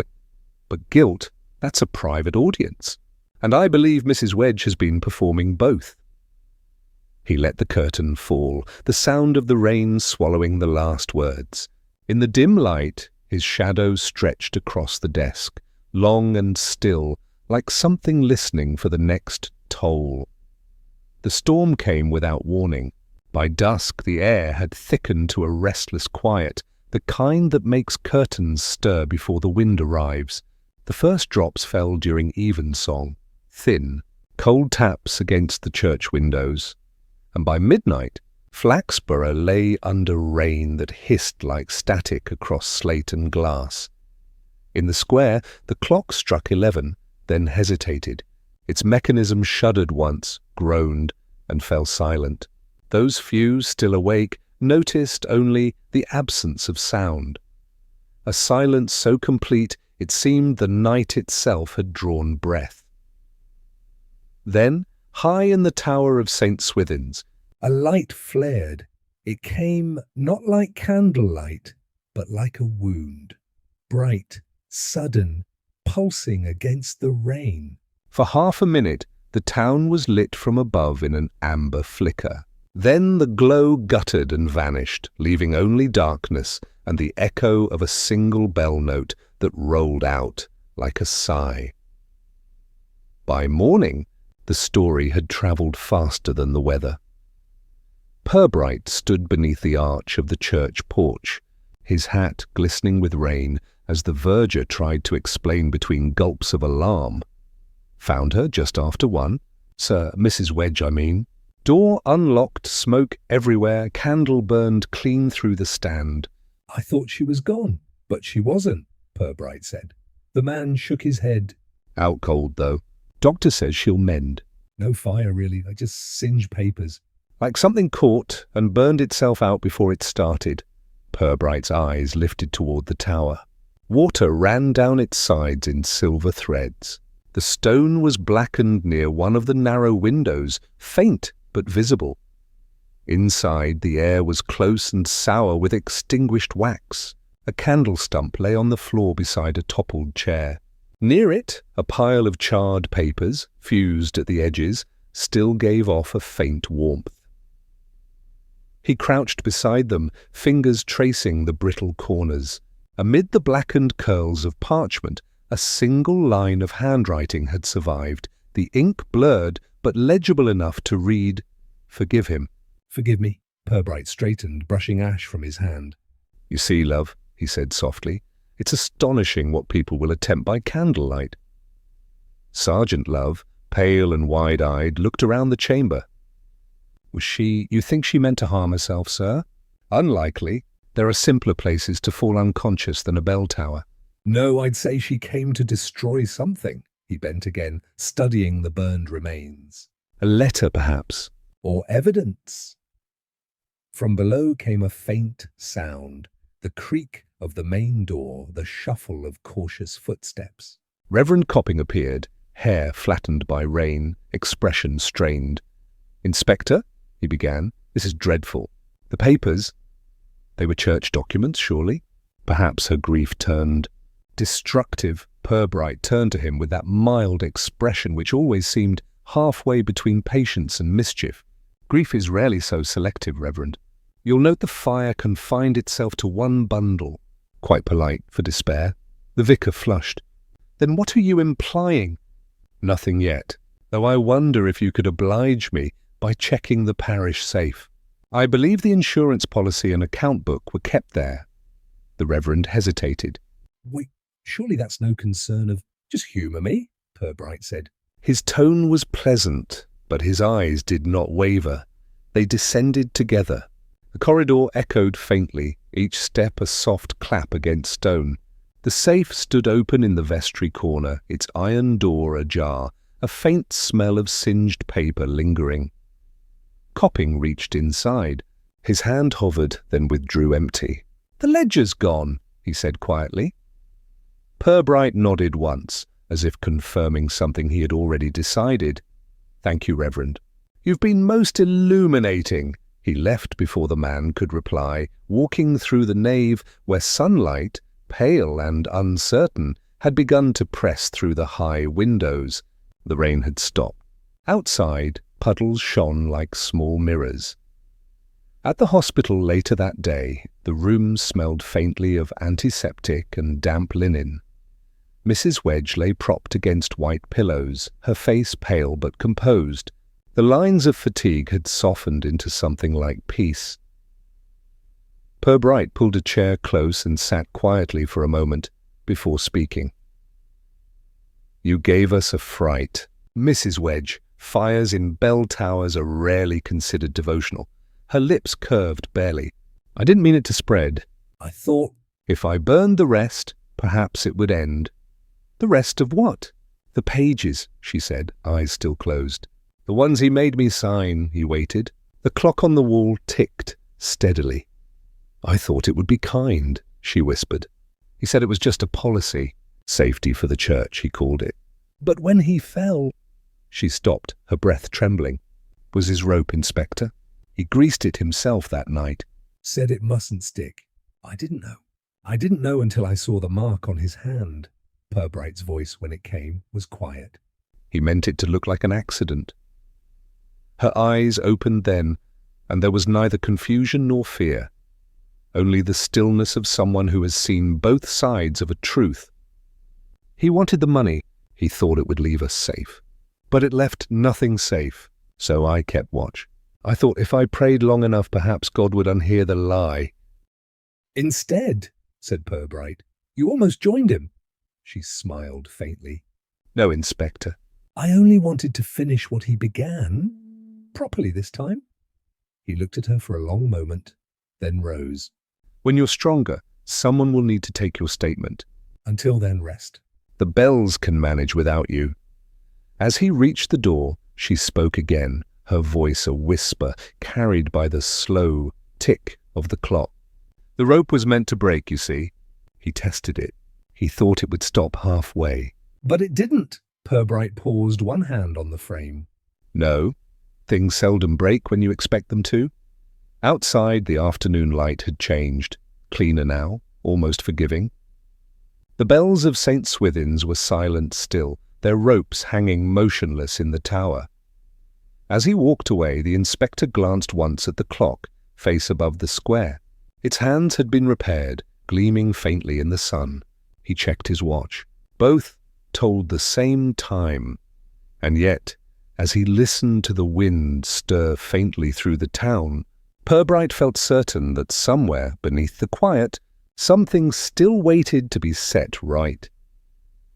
but guilt, that's a private audience. And I believe Mrs. Wedge has been performing both." He let the curtain fall, the sound of the rain swallowing the last words. In the dim light, his shadow stretched across the desk, long and still, like something listening for the next toll. The storm came without warning. By dusk, the air had thickened to a restless quiet, the kind that makes curtains stir before the wind arrives. The first drops fell during evensong, thin, cold taps against the church windows. And by midnight, Flaxborough lay under rain that hissed like static across slate and glass. In the square, the clock struck 11, then hesitated. Its mechanism shuddered once, groaned, and fell silent. Those few still awake noticed only the absence of sound. A silence so complete it seemed the night itself had drawn breath. Then, high in the tower of St. Swithin's, a light flared. It came not like candlelight, but like a wound. Bright, sudden, pulsing against the rain. For half a minute, the town was lit from above in an amber flicker. Then the glow guttered and vanished, leaving only darkness and the echo of a single bell note that rolled out like a sigh. By morning, the story had travelled faster than the weather. Purbright stood beneath the arch of the church porch, his hat glistening with rain as the verger tried to explain between gulps of alarm. "Found her just after 1. Sir, Mrs. Wedge, I mean. Door unlocked, smoke everywhere, candle burned clean through the stand." "I thought she was gone, but she wasn't," Purbright said. The man shook his head. "Out cold, though. Doctor says she'll mend." "No fire, really. I just singed papers." "Like something caught and burned itself out before it started." Purbright's eyes lifted toward the tower. Water ran down its sides in silver threads. The stone was blackened near one of the narrow windows, faint but visible. Inside, the air was close and sour with extinguished wax. A candle stump lay on the floor beside a toppled chair. Near it, a pile of charred papers, fused at the edges, still gave off a faint warmth. He crouched beside them, fingers tracing the brittle corners. Amid the blackened curls of parchment, a single line of handwriting had survived, the ink blurred but legible enough to read, "Forgive him." "Forgive me." Purbright straightened, brushing ash from his hand. "You see, love," he said softly, "it's astonishing what people will attempt by candlelight." Sergeant Love, pale and wide-eyed, looked around the chamber. You think she meant to harm herself, sir?" "Unlikely. There are simpler places to fall unconscious than a bell tower." "No, I'd say she came to destroy something." He bent again, studying the burned remains. "A letter, perhaps?" "Or evidence." From below came a faint sound, the creak of the main door, the shuffle of cautious footsteps. Reverend Copping appeared, hair flattened by rain, expression strained. "Inspector," he began, "this is dreadful. The papers, they were church documents, surely?" Perhaps her grief turned. Destructive, Purbright turned to him with that mild expression which always seemed halfway between patience and mischief. "Grief is rarely so selective, Reverend. You'll note the fire confined itself to one bundle." Quite polite for despair. The vicar flushed. "Then what are you implying?" "Nothing yet, though I wonder if you could oblige me by checking the parish safe. I believe the insurance policy and account book were kept there." The Reverend hesitated. "Wait, surely that's no concern of—" "Just humour me," Purbright said. His tone was pleasant, but his eyes did not waver. They descended together. The corridor echoed faintly, each step a soft clap against stone. The safe stood open in the vestry corner, its iron door ajar, a faint smell of singed paper lingering. Copping reached inside. His hand hovered, then withdrew empty. "The ledger's gone," he said quietly. Purbright nodded once, as if confirming something he had already decided. "Thank you, Reverend. You've been most illuminating." He left before the man could reply, walking through the nave where sunlight, pale and uncertain, had begun to press through the high windows. The rain had stopped. Outside, puddles shone like small mirrors. At the hospital later that day, the room smelled faintly of antiseptic and damp linen. Mrs. Wedge lay propped against white pillows, her face pale but composed. The lines of fatigue had softened into something like peace. Purbright pulled a chair close and sat quietly for a moment before speaking. "You gave us a fright. Mrs. Wedge, fires in bell towers are rarely considered devotional." Her lips curved barely. "I didn't mean it to spread. I thought—" "If I burned the rest, perhaps it would end." "The rest of what?" "The pages," she said, eyes still closed. "The ones he made me sign." He waited. The clock on the wall ticked steadily. "I thought it would be kind," she whispered. "He said it was just a policy. Safety for the church, he called it." "But when he fell—" She stopped, her breath trembling. "Was his rope, Inspector? He greased it himself that night." "Said it mustn't stick. I didn't know. I didn't know until I saw the mark on his hand." Purbright's voice, when it came, was quiet. "He meant it to look like an accident." Her eyes opened then, and there was neither confusion nor fear, only the stillness of someone who has seen both sides of a truth. "He wanted the money. He thought it would leave us safe. But it left nothing safe, so I kept watch. I thought if I prayed long enough, perhaps God would unhear the lie." "Instead," said Purbright, "you almost joined him." She smiled faintly. "No, Inspector. "I only wanted to finish what he began. Properly this time." He looked at her for a long moment, then rose. When you're stronger, someone will need to take your statement. "Until then, rest. The bells can manage without you." As he reached the door, she spoke again, her voice a whisper, carried by the slow tick of the clock. "The rope was meant to break, you see." He tested it. He thought it would stop halfway. "But it didn't." Purbright paused, one hand on the frame. "No. Things seldom break when you expect them to." Outside, the afternoon light had changed, cleaner now, almost forgiving. The bells of St. Swithin's were silent still, their ropes hanging motionless in the tower. As he walked away, the inspector glanced once at the clock, face above the square. Its hands had been repaired, gleaming faintly in the sun. He checked his watch. Both told the same time. And yet, as he listened to the wind stir faintly through the town, Purbright felt certain that somewhere beneath the quiet, something still waited to be set right.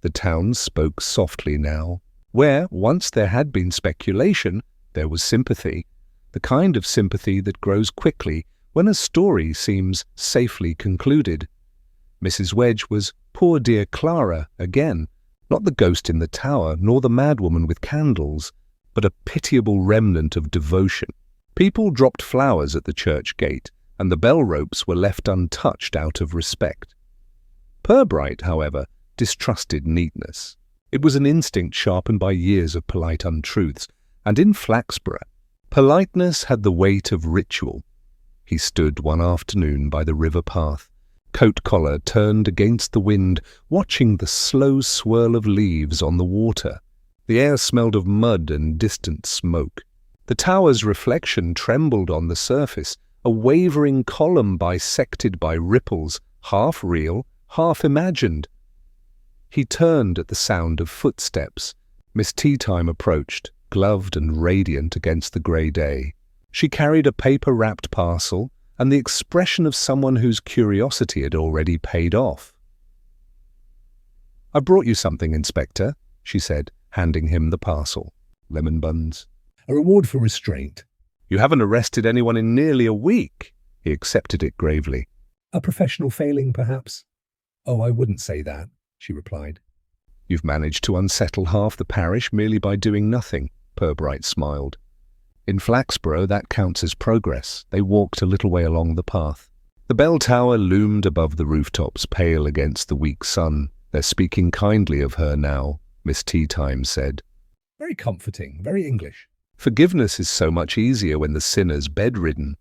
The town spoke softly now. Where once there had been speculation, there was sympathy, the kind of sympathy that grows quickly when a story seems safely concluded. Mrs. Wedge was poor dear Clara again, not the ghost in the tower, nor the madwoman with candles, but a pitiable remnant of devotion. People dropped flowers at the church gate, and the bell ropes were left untouched out of respect. Purbright, however, distrusted neatness. It was an instinct sharpened by years of polite untruths, and in Flaxborough, politeness had the weight of ritual. He stood one afternoon by the river path, coat collar turned against the wind, watching the slow swirl of leaves on the water. The air smelled of mud and distant smoke. The tower's reflection trembled on the surface, a wavering column bisected by ripples, half real, half imagined. He turned at the sound of footsteps. Miss Teatime approached, gloved and radiant against the grey day. She carried a paper-wrapped parcel and the expression of someone whose curiosity had already paid off. "I brought you something, Inspector," she said, handing him the parcel. "Lemon buns." A reward for restraint. "You haven't arrested anyone in nearly a week." He accepted it gravely. A professional failing, perhaps? Oh, I wouldn't say that, she replied. "You've managed to unsettle half the parish merely by doing nothing," Purbright smiled. "In Flaxborough, that counts as progress." They walked a little way along the path. The bell tower loomed above the rooftops, pale against the weak sun. "They're speaking kindly of her now," Miss Teatime said. Very comforting, very English. "Forgiveness is so much easier when the sinner's bedridden."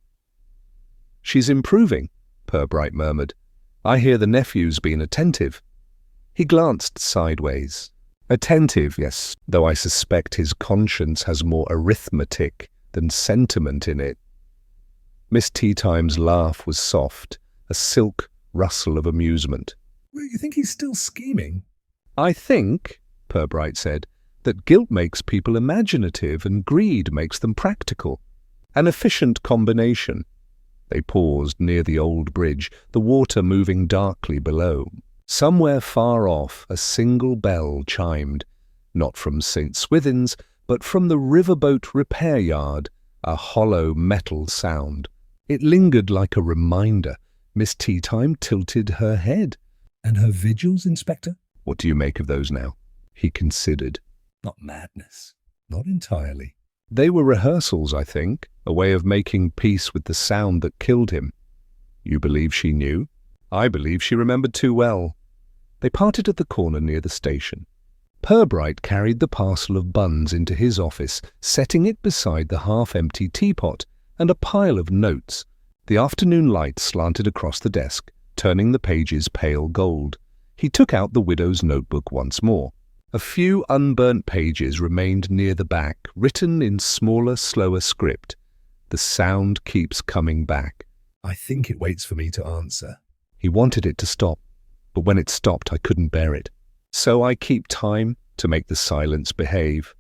"She's improving," Purbright murmured. "I hear the nephew's been attentive." He glanced sideways. "Attentive, yes, though I suspect his conscience has more arithmetic than sentiment in it." Miss Teatime's laugh was soft, a silk rustle of amusement. Well, you think he's still scheming? "I think," Purbright said, "that guilt makes people imaginative and greed makes them practical. An efficient combination." They paused near the old bridge, the water moving darkly below. Somewhere far off, a single bell chimed, not from St. Swithin's, but from the riverboat repair yard, a hollow metal sound. It lingered like a reminder. Miss Teatime tilted her head. And her vigils, Inspector? "What do you make of those now?" He considered. Not madness. Not entirely. "They were rehearsals, I think, a way of making peace with the sound that killed him." "You believe she knew?" "I believe she remembered too well." They parted at the corner near the station. Purbright carried the parcel of buns into his office, setting it beside the half-empty teapot and a pile of notes. The afternoon light slanted across the desk, turning the pages pale gold. He took out the widow's notebook once more. A few unburnt pages remained near the back, written in smaller, slower script. "The sound keeps coming back. I think it waits for me to answer." He wanted it to stop, but when it stopped I couldn't bear it. "So I keep time to make the silence behave."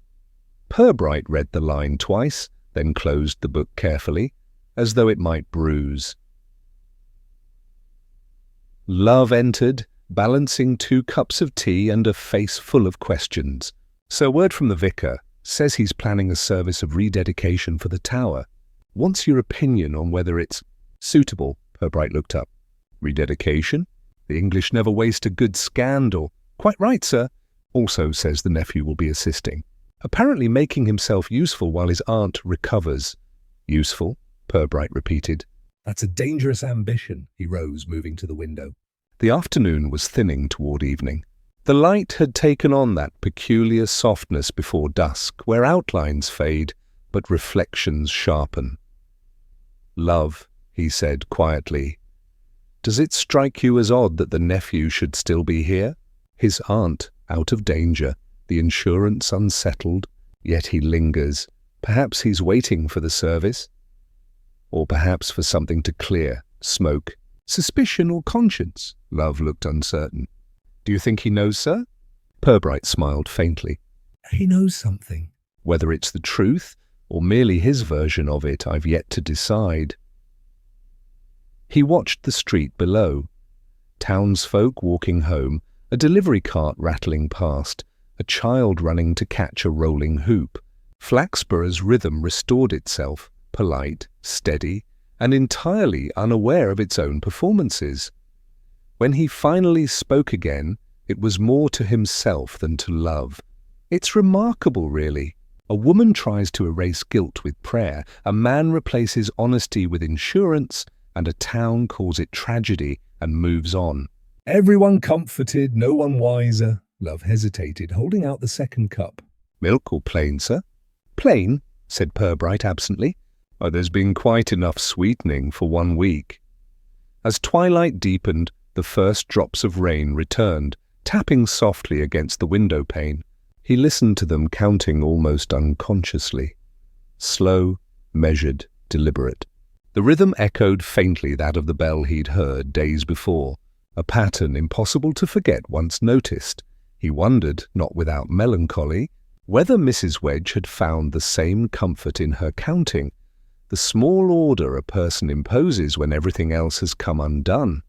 Purbright read the line twice, then closed the book carefully, as though it might bruise. Love entered, balancing 2 cups of tea and a face full of questions. "So word from the vicar says he's planning a service of rededication for the tower. Wants your opinion on whether it's suitable." Purbright looked up. "Rededication? The English never waste a good scandal." "Quite right, sir." "Also says the nephew will be assisting. Apparently making himself useful while his aunt recovers." "Useful?" Purbright repeated. That's a dangerous ambition. He rose, moving to the window. The afternoon was thinning toward evening. The light had taken on that peculiar softness before dusk, where outlines fade, but reflections sharpen. "Love," he said quietly, Does it strike you as odd that the nephew should still be here? His aunt out of danger, the insurance unsettled, yet he lingers. Perhaps he's waiting for the service? Or perhaps for something to clear, smoke, suspicion or conscience? Love looked uncertain. Do you think he knows, sir? Purbright smiled faintly. He knows something. Whether it's the truth or merely his version of it, I've yet to decide. He watched the street below. Townsfolk walking home, a delivery cart rattling past, a child running to catch a rolling hoop. Flaxborough's rhythm restored itself, polite, steady, and entirely unaware of its own performances. When he finally spoke again, it was more to himself than to love. It's remarkable, really. A woman tries to erase guilt with prayer, a man replaces honesty with insurance, and a town calls it tragedy and moves on. Everyone comforted, no one wiser. Love hesitated, holding out the second cup. Milk or plain, sir? Plain, said Purbright absently. Oh, there's been quite enough sweetening for 1 week. As twilight deepened, the first drops of rain returned, tapping softly against the window pane. He listened to them, counting almost unconsciously. Slow, measured, deliberate. The rhythm echoed faintly that of the bell he'd heard days before, a pattern impossible to forget once noticed. He wondered, not without melancholy, whether Mrs. Wedge had found the same comfort in her counting, the small order a person imposes when everything else has come undone.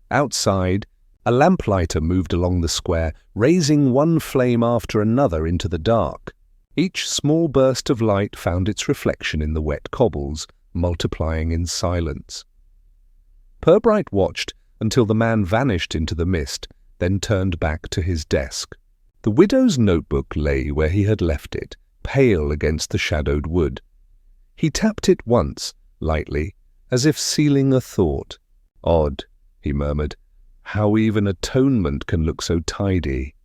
Outside, a lamplighter moved along the square, raising one flame after another into the dark. Each small burst of light found its reflection in the wet cobbles, multiplying in silence. Purbright watched until the man vanished into the mist, then turned back to his desk. The widow's notebook lay where he had left it, pale against the shadowed wood. He tapped it once, lightly, as if sealing a thought. Odd, he murmured, how even atonement can look so tidy.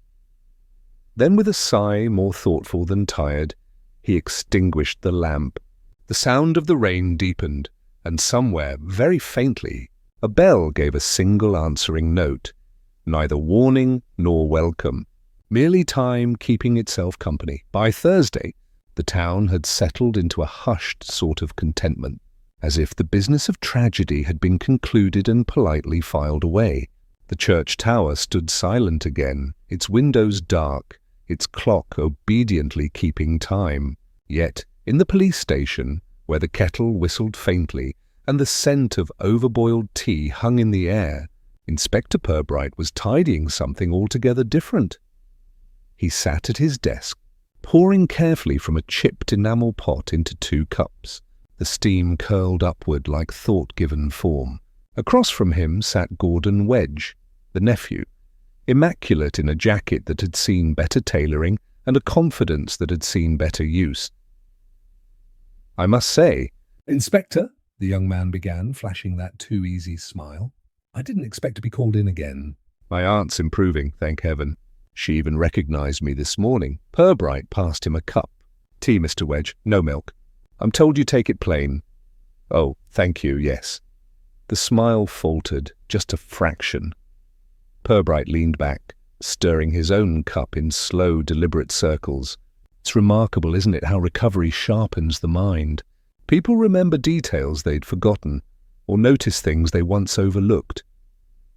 Then with a sigh more thoughtful than tired, he extinguished the lamp. The sound of the rain deepened, and somewhere, very faintly, a bell gave a single answering note, neither warning nor welcome, merely time keeping itself company. By Thursday, the town had settled into a hushed sort of contentment, as if the business of tragedy had been concluded and politely filed away. The church tower stood silent again, its windows dark, its clock obediently keeping time. Yet, in the police station, where the kettle whistled faintly and the scent of overboiled tea hung in the air, Inspector Purbright was tidying something altogether different. He sat at his desk, pouring carefully from a chipped enamel pot into 2 cups. The steam curled upward like thought-given form. Across from him sat Gordon Wedge, the nephew, immaculate in a jacket that had seen better tailoring and a confidence that had seen better use. I must say, Inspector, the young man began, flashing that too easy smile, I didn't expect to be called in again. My aunt's improving, thank heaven. She even recognized me this morning. Purbright passed him a cup. Tea, Mr. Wedge, no milk. I'm told you take it plain. Oh, thank you, yes. The smile faltered, just a fraction. Purbright leaned back, stirring his own cup in slow, deliberate circles. It's remarkable, isn't it, how recovery sharpens the mind. People remember details they'd forgotten, or notice things they once overlooked.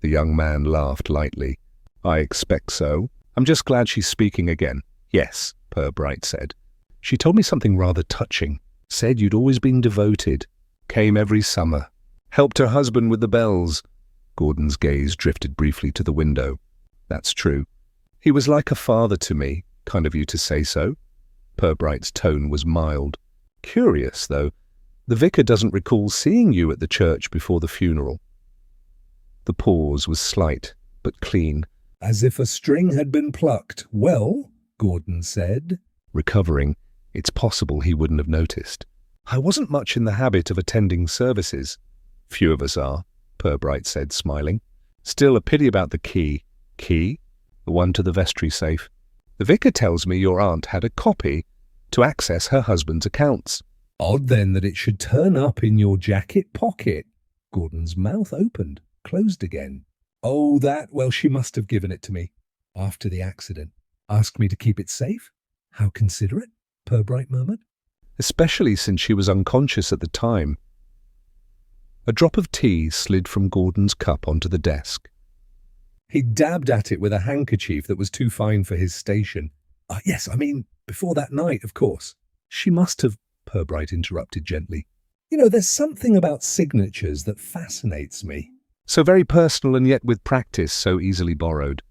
The young man laughed lightly. I expect so. I'm just glad she's speaking again. Yes, Purbright said. She told me something rather touching. Said you'd always been devoted. Came every summer. Helped her husband with the bells. Gordon's gaze drifted briefly to the window. That's true. He was like a father to me. Kind of you to say so. Purbright's tone was mild. Curious, though. The vicar doesn't recall seeing you at the church before the funeral. The pause was slight, but clean. As if a string had been plucked. Well, Gordon said. Recovering, it's possible he wouldn't have noticed. I wasn't much in the habit of attending services. Few of us are, Purbright said, smiling. Still a pity about the key. Key? The one to the vestry safe. The vicar tells me your aunt had a copy to access her husband's accounts. Odd then that it should turn up in your jacket pocket. Gordon's mouth opened. Closed again. Oh, well, she must have given it to me. After the accident. Asked me to keep it safe? How considerate, Purbright murmured. Especially since she was unconscious at the time. A drop of tea slid from Gordon's cup onto the desk. He dabbed at it with a handkerchief that was too fine for his station. Yes, I mean, before that night, of course. She must have, Purbright interrupted gently. You know, there's something about signatures that fascinates me. So very personal and yet with practice so easily borrowed.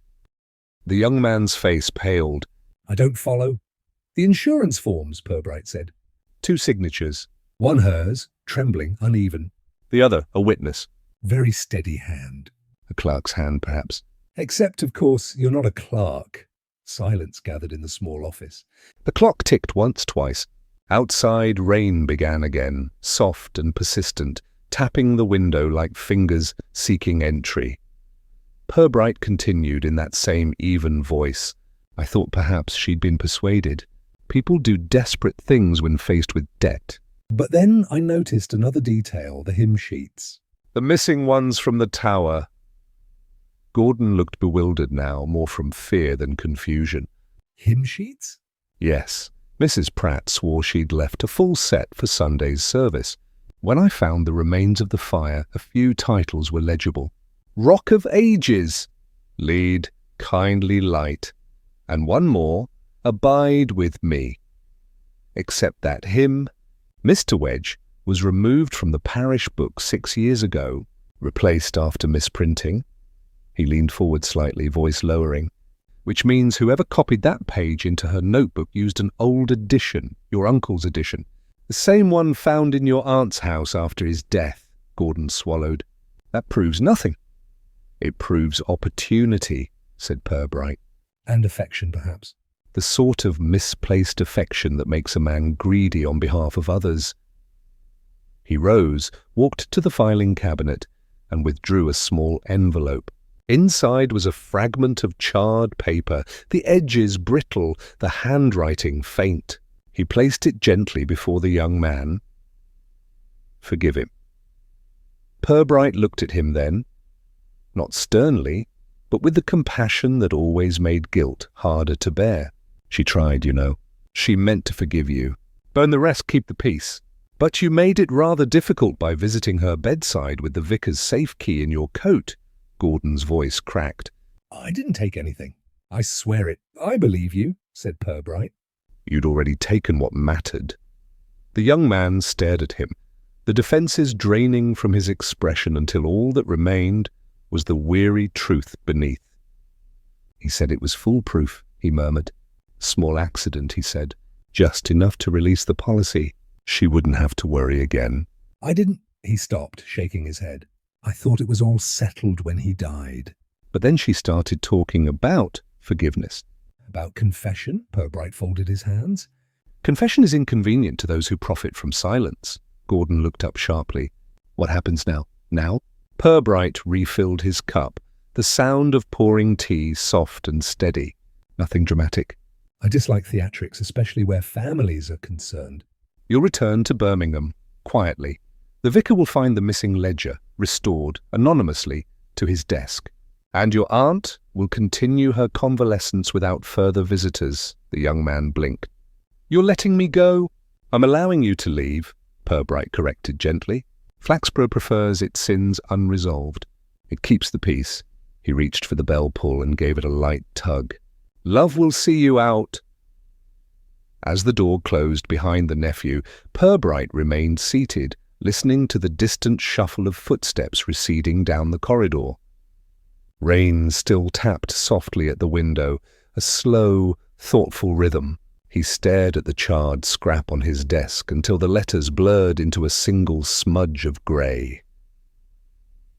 The young man's face paled. I don't follow. The insurance forms, Purbright said. 2 signatures. One hers, trembling, uneven. The other, a witness. Very steady hand. A clerk's hand, perhaps. Except, of course, you're not a clerk. Silence gathered in the small office. The clock ticked once, twice. Outside, rain began again, soft and persistent, tapping the window like fingers seeking entry. Purbright continued in that same even voice. I thought perhaps she'd been persuaded. People do desperate things when faced with debt. But then I noticed another detail, the hymn sheets. The missing ones from the tower. Gordon looked bewildered now, more from fear than confusion. Hymn sheets? Yes. Mrs. Pratt swore she'd left a full set for Sunday's service. When I found the remains of the fire, a few titles were legible. Rock of Ages, Lead, Kindly Light, and one more, Abide with Me. Except that hymn, Mr. Wedge, was removed from the parish book 6 years ago, replaced after misprinting. He leaned forward slightly, voice lowering. Which means whoever copied that page into her notebook used an old edition, your uncle's edition. The same one found in your aunt's house after his death, Gordon swallowed. That proves nothing. It proves opportunity, said Purbright. And affection, perhaps. The sort of misplaced affection that makes a man greedy on behalf of others. He rose, walked to the filing cabinet, and withdrew a small envelope. Inside was a fragment of charred paper, the edges brittle, the handwriting faint. He placed it gently before the young man. Forgive him. Purbright looked at him then, not sternly, but with the compassion that always made guilt harder to bear. She tried, you know. She meant to forgive you. Burn the rest, keep the peace. But you made it rather difficult by visiting her bedside with the vicar's safe key in your coat. Gordon's voice cracked. I didn't take anything. I swear it. I believe you, said Purbright. You'd already taken what mattered. The young man stared at him, the defences draining from his expression until all that remained was the weary truth beneath. He said it was foolproof, he murmured. Small accident, he said. Just enough to release the policy. She wouldn't have to worry again. I didn't. He stopped, shaking his head. I thought it was all settled when he died. But then she started talking about forgiveness. About confession? Purbright folded his hands. Confession is inconvenient to those who profit from silence. Gordon looked up sharply. What happens now? Now? Purbright refilled his cup, the sound of pouring tea soft and steady. Nothing dramatic. I dislike theatrics, especially where families are concerned. You'll return to Birmingham, quietly. The vicar will find the missing ledger, restored, anonymously, to his desk. And your aunt will continue her convalescence without further visitors, the young man blinked. You're letting me go? I'm allowing you to leave, Purbright corrected gently. Flaxborough prefers its sins unresolved. It keeps the peace. He reached for the bell pull and gave it a light tug. Love will see you out. As the door closed behind the nephew, Purbright remained seated, listening to the distant shuffle of footsteps receding down the corridor. Rain still tapped softly at the window, a slow, thoughtful rhythm. He stared at the charred scrap on his desk until the letters blurred into a single smudge of grey.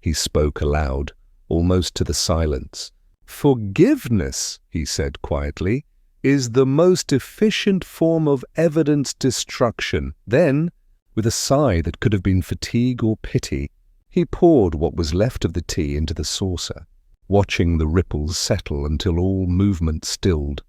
He spoke aloud, almost to the silence. Forgiveness, he said quietly, is the most efficient form of evidence destruction. Then, with a sigh that could have been fatigue or pity, he poured what was left of the tea into the saucer, watching the ripples settle until all movement stilled.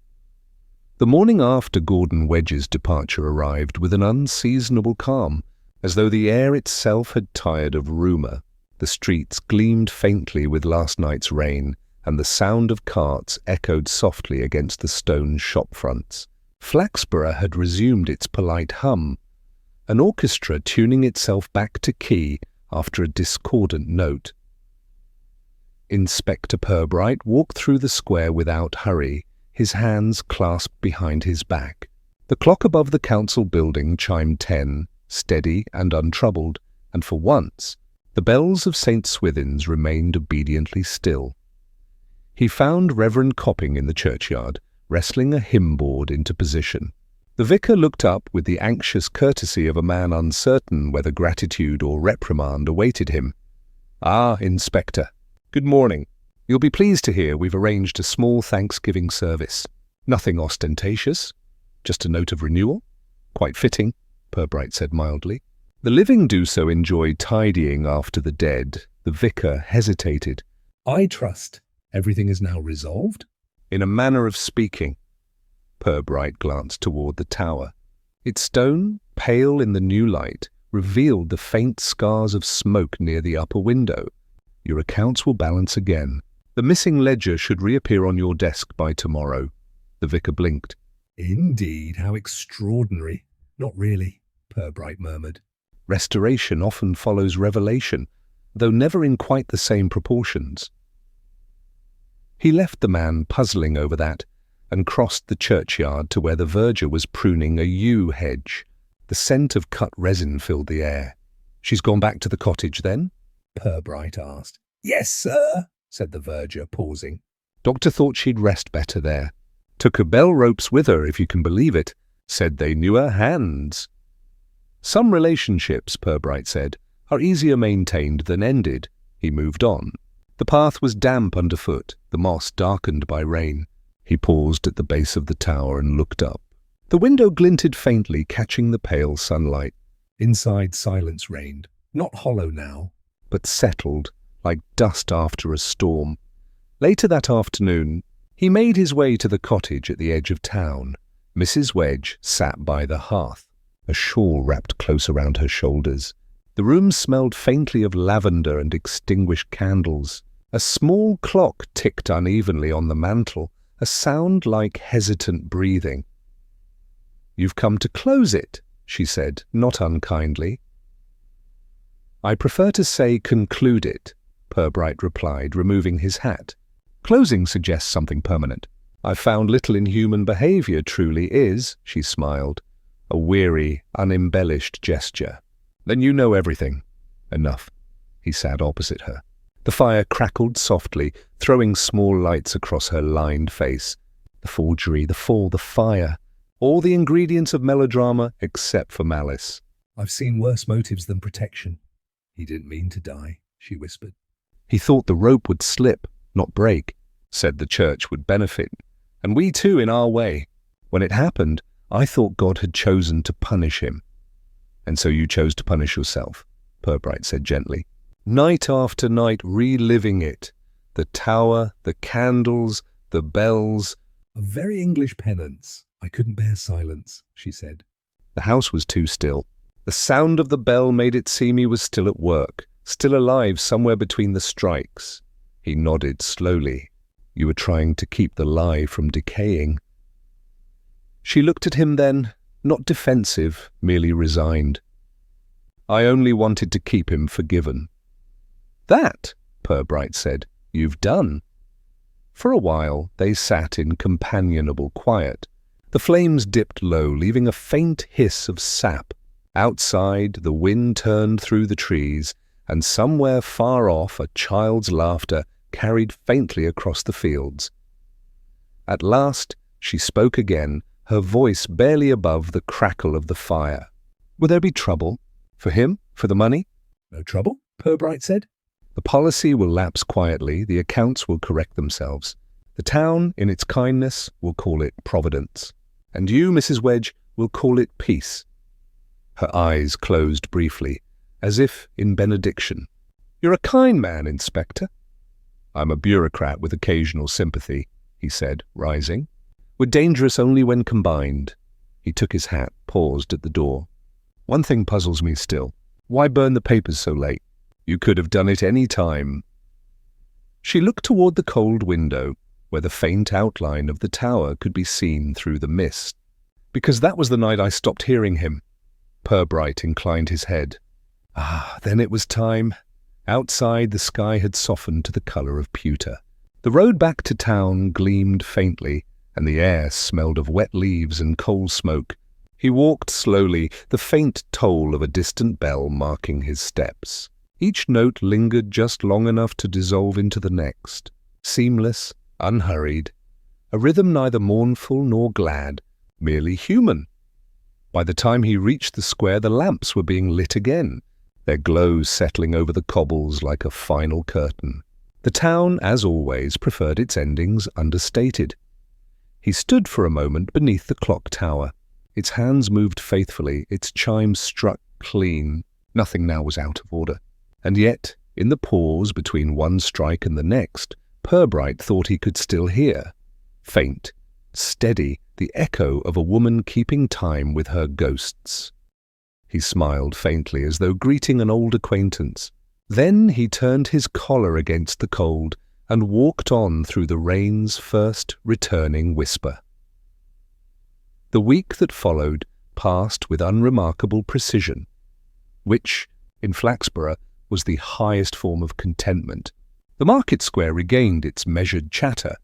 The morning after Gordon Wedge's departure arrived with an unseasonable calm, as though the air itself had tired of rumour. The streets gleamed faintly with last night's rain, and the sound of carts echoed softly against the stone shop fronts. Flaxborough had resumed its polite hum, an orchestra tuning itself back to key after a discordant note. Inspector Purbright walked through the square without hurry, his hands clasped behind his back. The clock above the council building chimed 10, steady and untroubled, and for once the bells of St. Swithin's remained obediently still. He found Reverend Copping in the churchyard, wrestling a hymn-board into position. The vicar looked up with the anxious courtesy of a man uncertain whether gratitude or reprimand awaited him. "Ah, Inspector. Good morning. You'll be pleased to hear we've arranged a small Thanksgiving service. Nothing ostentatious, just a note of renewal." "Quite fitting," Purbright said mildly. "The living do so enjoy tidying after the dead." The vicar hesitated. "I trust everything is now resolved?" "In a manner of speaking." Purbright glanced toward the tower. Its stone, pale in the new light, revealed the faint scars of smoke near the upper window. "Your accounts will balance again. The missing ledger should reappear on your desk by tomorrow." The vicar blinked. "Indeed, how extraordinary." "Not really," Purbright murmured. "Restoration often follows revelation, though never in quite the same proportions." He left the man puzzling over that, and crossed the churchyard to where the verger was pruning a yew hedge. The scent of cut resin filled the air. "She's gone back to the cottage, then?" Purbright asked. "Yes, sir," said the verger, pausing. "Doctor thought she'd rest better there. Took her bell ropes with her, if you can believe it. Said they knew her hands." "Some relationships," Purbright said, "are easier maintained than ended." He moved on. The path was damp underfoot, the moss darkened by rain. He paused at the base of the tower and looked up. The window glinted faintly, catching the pale sunlight. Inside silence reigned, not hollow now, but settled, like dust after a storm. Later that afternoon, he made his way to the cottage at the edge of town. Mrs. Wedge sat by the hearth, a shawl wrapped close around her shoulders. The room smelled faintly of lavender and extinguished candles. A small clock ticked unevenly on the mantel, a sound like hesitant breathing. "You've come to close it," she said, not unkindly. "I prefer to say conclude it," Purbright replied, removing his hat. "Closing suggests something permanent. I've found little in human behaviour truly is," she smiled, a weary, unembellished gesture. "Then you know everything." "Enough." He sat opposite her. The fire crackled softly, throwing small lights across her lined face. The forgery, the fall, the fire. All the ingredients of melodrama except for malice. "I've seen worse motives than protection. He didn't mean to die," she whispered. "He thought the rope would slip, not break. Said the church would benefit. And we too in our way. When it happened, I thought God had chosen to punish him." "And so you chose to punish yourself," Purbright said gently. "Night after night reliving it. The tower, the candles, the bells." "A very English penance. I couldn't bear silence," she said. The house was too still. The sound of the bell made it seem he was still at work, still alive somewhere between the strikes. He nodded slowly. "You were trying to keep the lie from decaying." She looked at him then, not defensive, merely resigned. "I only wanted to keep him forgiven." "That," Purbright said, "you've done." For a while they sat in companionable quiet. The flames dipped low, leaving a faint hiss of sap. Outside, the wind turned through the trees, and somewhere far off a child's laughter carried faintly across the fields. At last she spoke again, her voice barely above the crackle of the fire. "Will there be trouble? For him? For the money?" "No trouble," Purbright said. "The policy will lapse quietly, the accounts will correct themselves. The town, in its kindness, will call it Providence. And you, Mrs. Wedge, will call it peace." Her eyes closed briefly, as if in benediction. "You're a kind man, Inspector." "I'm a bureaucrat with occasional sympathy," he said, rising. "We're dangerous only when combined." He took his hat, paused at the door. "One thing puzzles me still. Why burn the papers so late?" You could have done it any time." She looked toward the cold window, where the faint outline of the tower could be seen through the mist. "Because that was the night I stopped hearing him." Purbright inclined his head. "Ah, then it was time." Outside, the sky had softened to the colour of pewter. The road back to town gleamed faintly, and the air smelled of wet leaves and coal smoke. He walked slowly, the faint toll of a distant bell marking his steps. Each note lingered just long enough to dissolve into the next, seamless, unhurried, a rhythm neither mournful nor glad, merely human. By the time he reached the square, the lamps were being lit again, their glow settling over the cobbles like a final curtain. The town, as always, preferred its endings understated. He stood for a moment beneath the clock tower. Its hands moved faithfully, its chimes struck clean. Nothing now was out of order. And yet, in the pause between one strike and the next, Purbright thought he could still hear, faint, steady, the echo of a woman keeping time with her ghosts. He smiled faintly as though greeting an old acquaintance. Then he turned his collar against the cold and walked on through the rain's first returning whisper. The week that followed passed with unremarkable precision, which, in Flaxborough, was the highest form of contentment. The market square regained its measured chatter.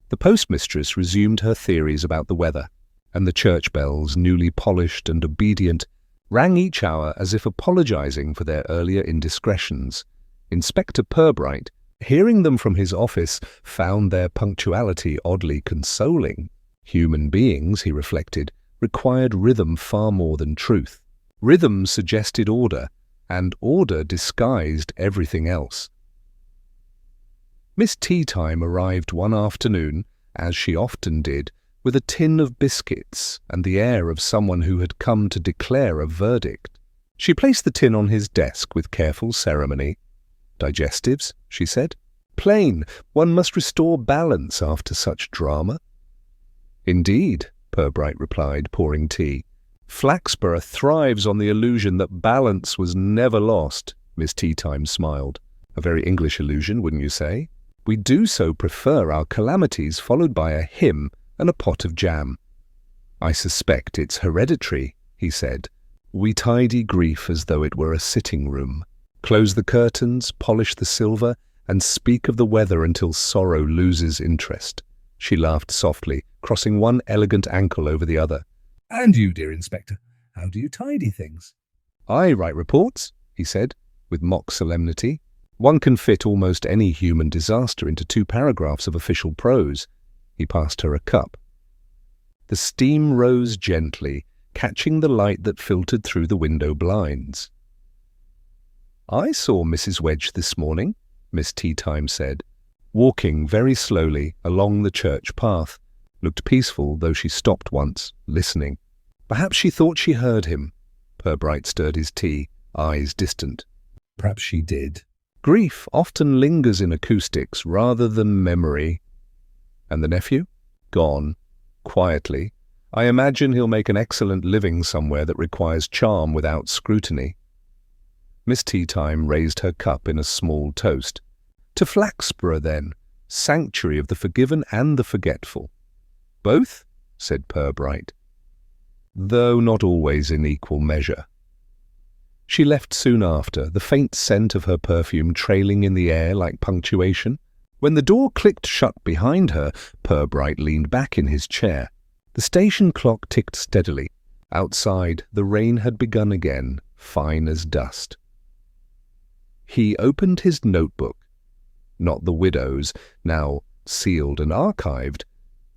The postmistress resumed her theories about the weather, and the church bells, newly polished and obedient, rang each hour as if apologizing for their earlier indiscretions. Inspector Purbright, hearing them from his office, found their punctuality oddly consoling. Human beings, he reflected, required rhythm far more than truth. Rhythm suggested order, and order disguised everything else. Miss Teatime arrived one afternoon, as she often did, with a tin of biscuits and the air of someone who had come to declare a verdict. She placed the tin on his desk with careful ceremony. "Digestives," she said. "Plain. One must restore balance after such drama." "Indeed," Purbright replied, pouring tea. "Flaxborough thrives on the illusion that balance was never lost." Miss Teatime smiled. "A very English illusion, wouldn't you say? We do so prefer our calamities followed by a hymn and a pot of jam." "I suspect it's hereditary," he said. "We tidy grief as though it were a sitting room, close the curtains, polish the silver, and speak of the weather until sorrow loses interest." She laughed softly, crossing one elegant ankle over the other. "And you, dear Inspector, how do you tidy things?" "I write reports," he said, with mock solemnity. "One can fit almost any human disaster into 2 paragraphs of official prose." He passed her a cup. The steam rose gently, catching the light that filtered through the window blinds. "I saw Mrs. Wedge this morning," Miss Teatime said, walking very slowly along the church path. Looked peaceful, though she stopped once, listening. Perhaps she thought she heard him. Purbright stirred his tea, eyes distant. "Perhaps she did." Grief often lingers in acoustics rather than memory. "And the nephew?" "Gone. Quietly. I imagine he'll make an excellent living somewhere that requires charm without scrutiny." Miss Teatime raised her cup in a small toast. "To Flaxborough, then, sanctuary of the forgiven and the forgetful." "Both?" said Purbright. "Though not always in equal measure." She left soon after, the faint scent of her perfume trailing in the air like punctuation. When the door clicked shut behind her, Purbright leaned back in his chair. The station clock ticked steadily. Outside, the rain had begun again, fine as dust. He opened his notebook. Not the widow's, now sealed and archived,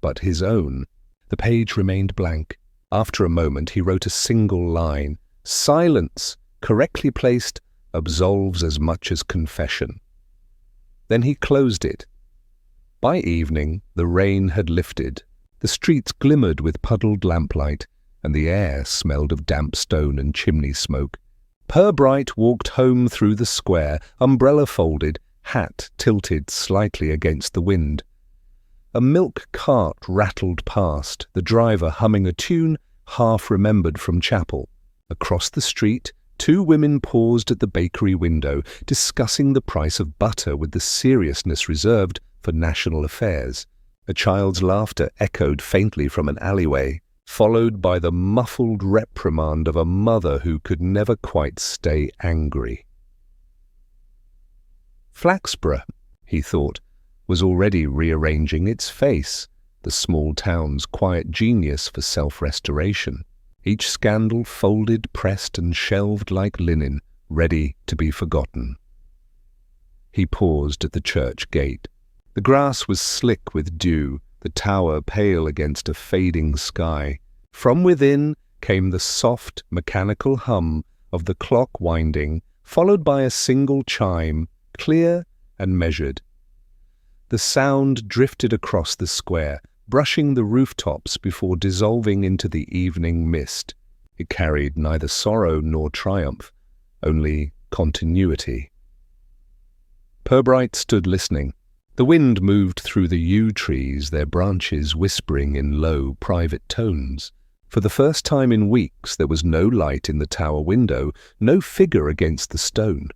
but his own. The page remained blank. After a moment, he wrote a single line. "Silence, correctly placed, absolves as much as confession." Then he closed it. By evening, the rain had lifted. The streets glimmered with puddled lamplight, and the air smelled of damp stone and chimney smoke. Purbright walked home through the square, umbrella folded, hat tilted slightly against the wind. A milk cart rattled past, the driver humming a tune half remembered from chapel. Across the street, Two women paused at the bakery window, discussing the price of butter with the seriousness reserved for national affairs. A child's laughter echoed faintly from an alleyway, followed by the muffled reprimand of a mother who could never quite stay angry. Flaxborough, he thought, was already rearranging its face, the small town's quiet genius for self-restoration. Each scandal folded, pressed, and shelved like linen, ready to be forgotten. He paused at the church gate. The grass was slick with dew, the tower pale against a fading sky. From within came the soft, mechanical hum of the clock winding, followed by a single chime, clear and measured. The sound drifted across the square, brushing the rooftops before dissolving into the evening mist. It carried neither sorrow nor triumph, only continuity. Purbright stood listening. The wind moved through the yew trees, their branches whispering in low, private tones. For the first time in weeks there was no light in the tower window, no figure against the stone.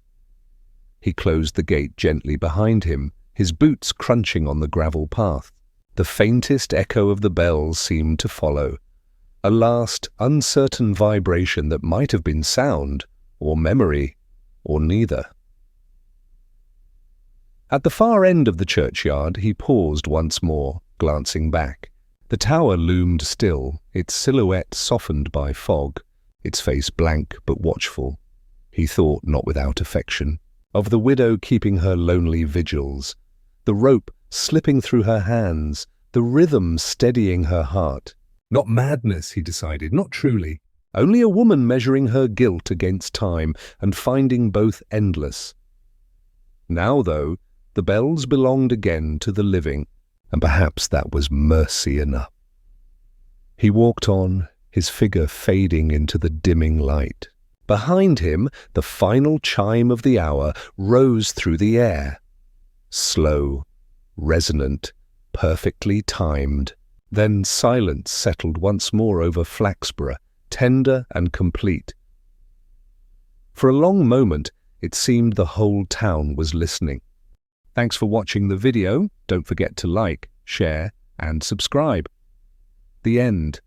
He closed the gate gently behind him, his boots crunching on the gravel path. The faintest echo of the bells seemed to follow, a last, uncertain vibration that might have been sound, or memory, or neither. At the far end of the churchyard he paused once more, glancing back. The tower loomed still, its silhouette softened by fog, its face blank but watchful. He thought, not without affection, of the widow keeping her lonely vigils, the rope slipping through her hands, the rhythm steadying her heart. Not madness, he decided, not truly. Only a woman measuring her guilt against time and finding both endless. Now, though, the bells belonged again to the living, and perhaps that was mercy enough. He walked on, his figure fading into the dimming light. Behind him, the final chime of the hour rose through the air. Slow, resonant, perfectly timed. Then silence settled once more over Flaxborough, tender and complete. For a long moment, it seemed the whole town was listening. Thanks for watching the video. Don't forget to like, share, and subscribe. The end.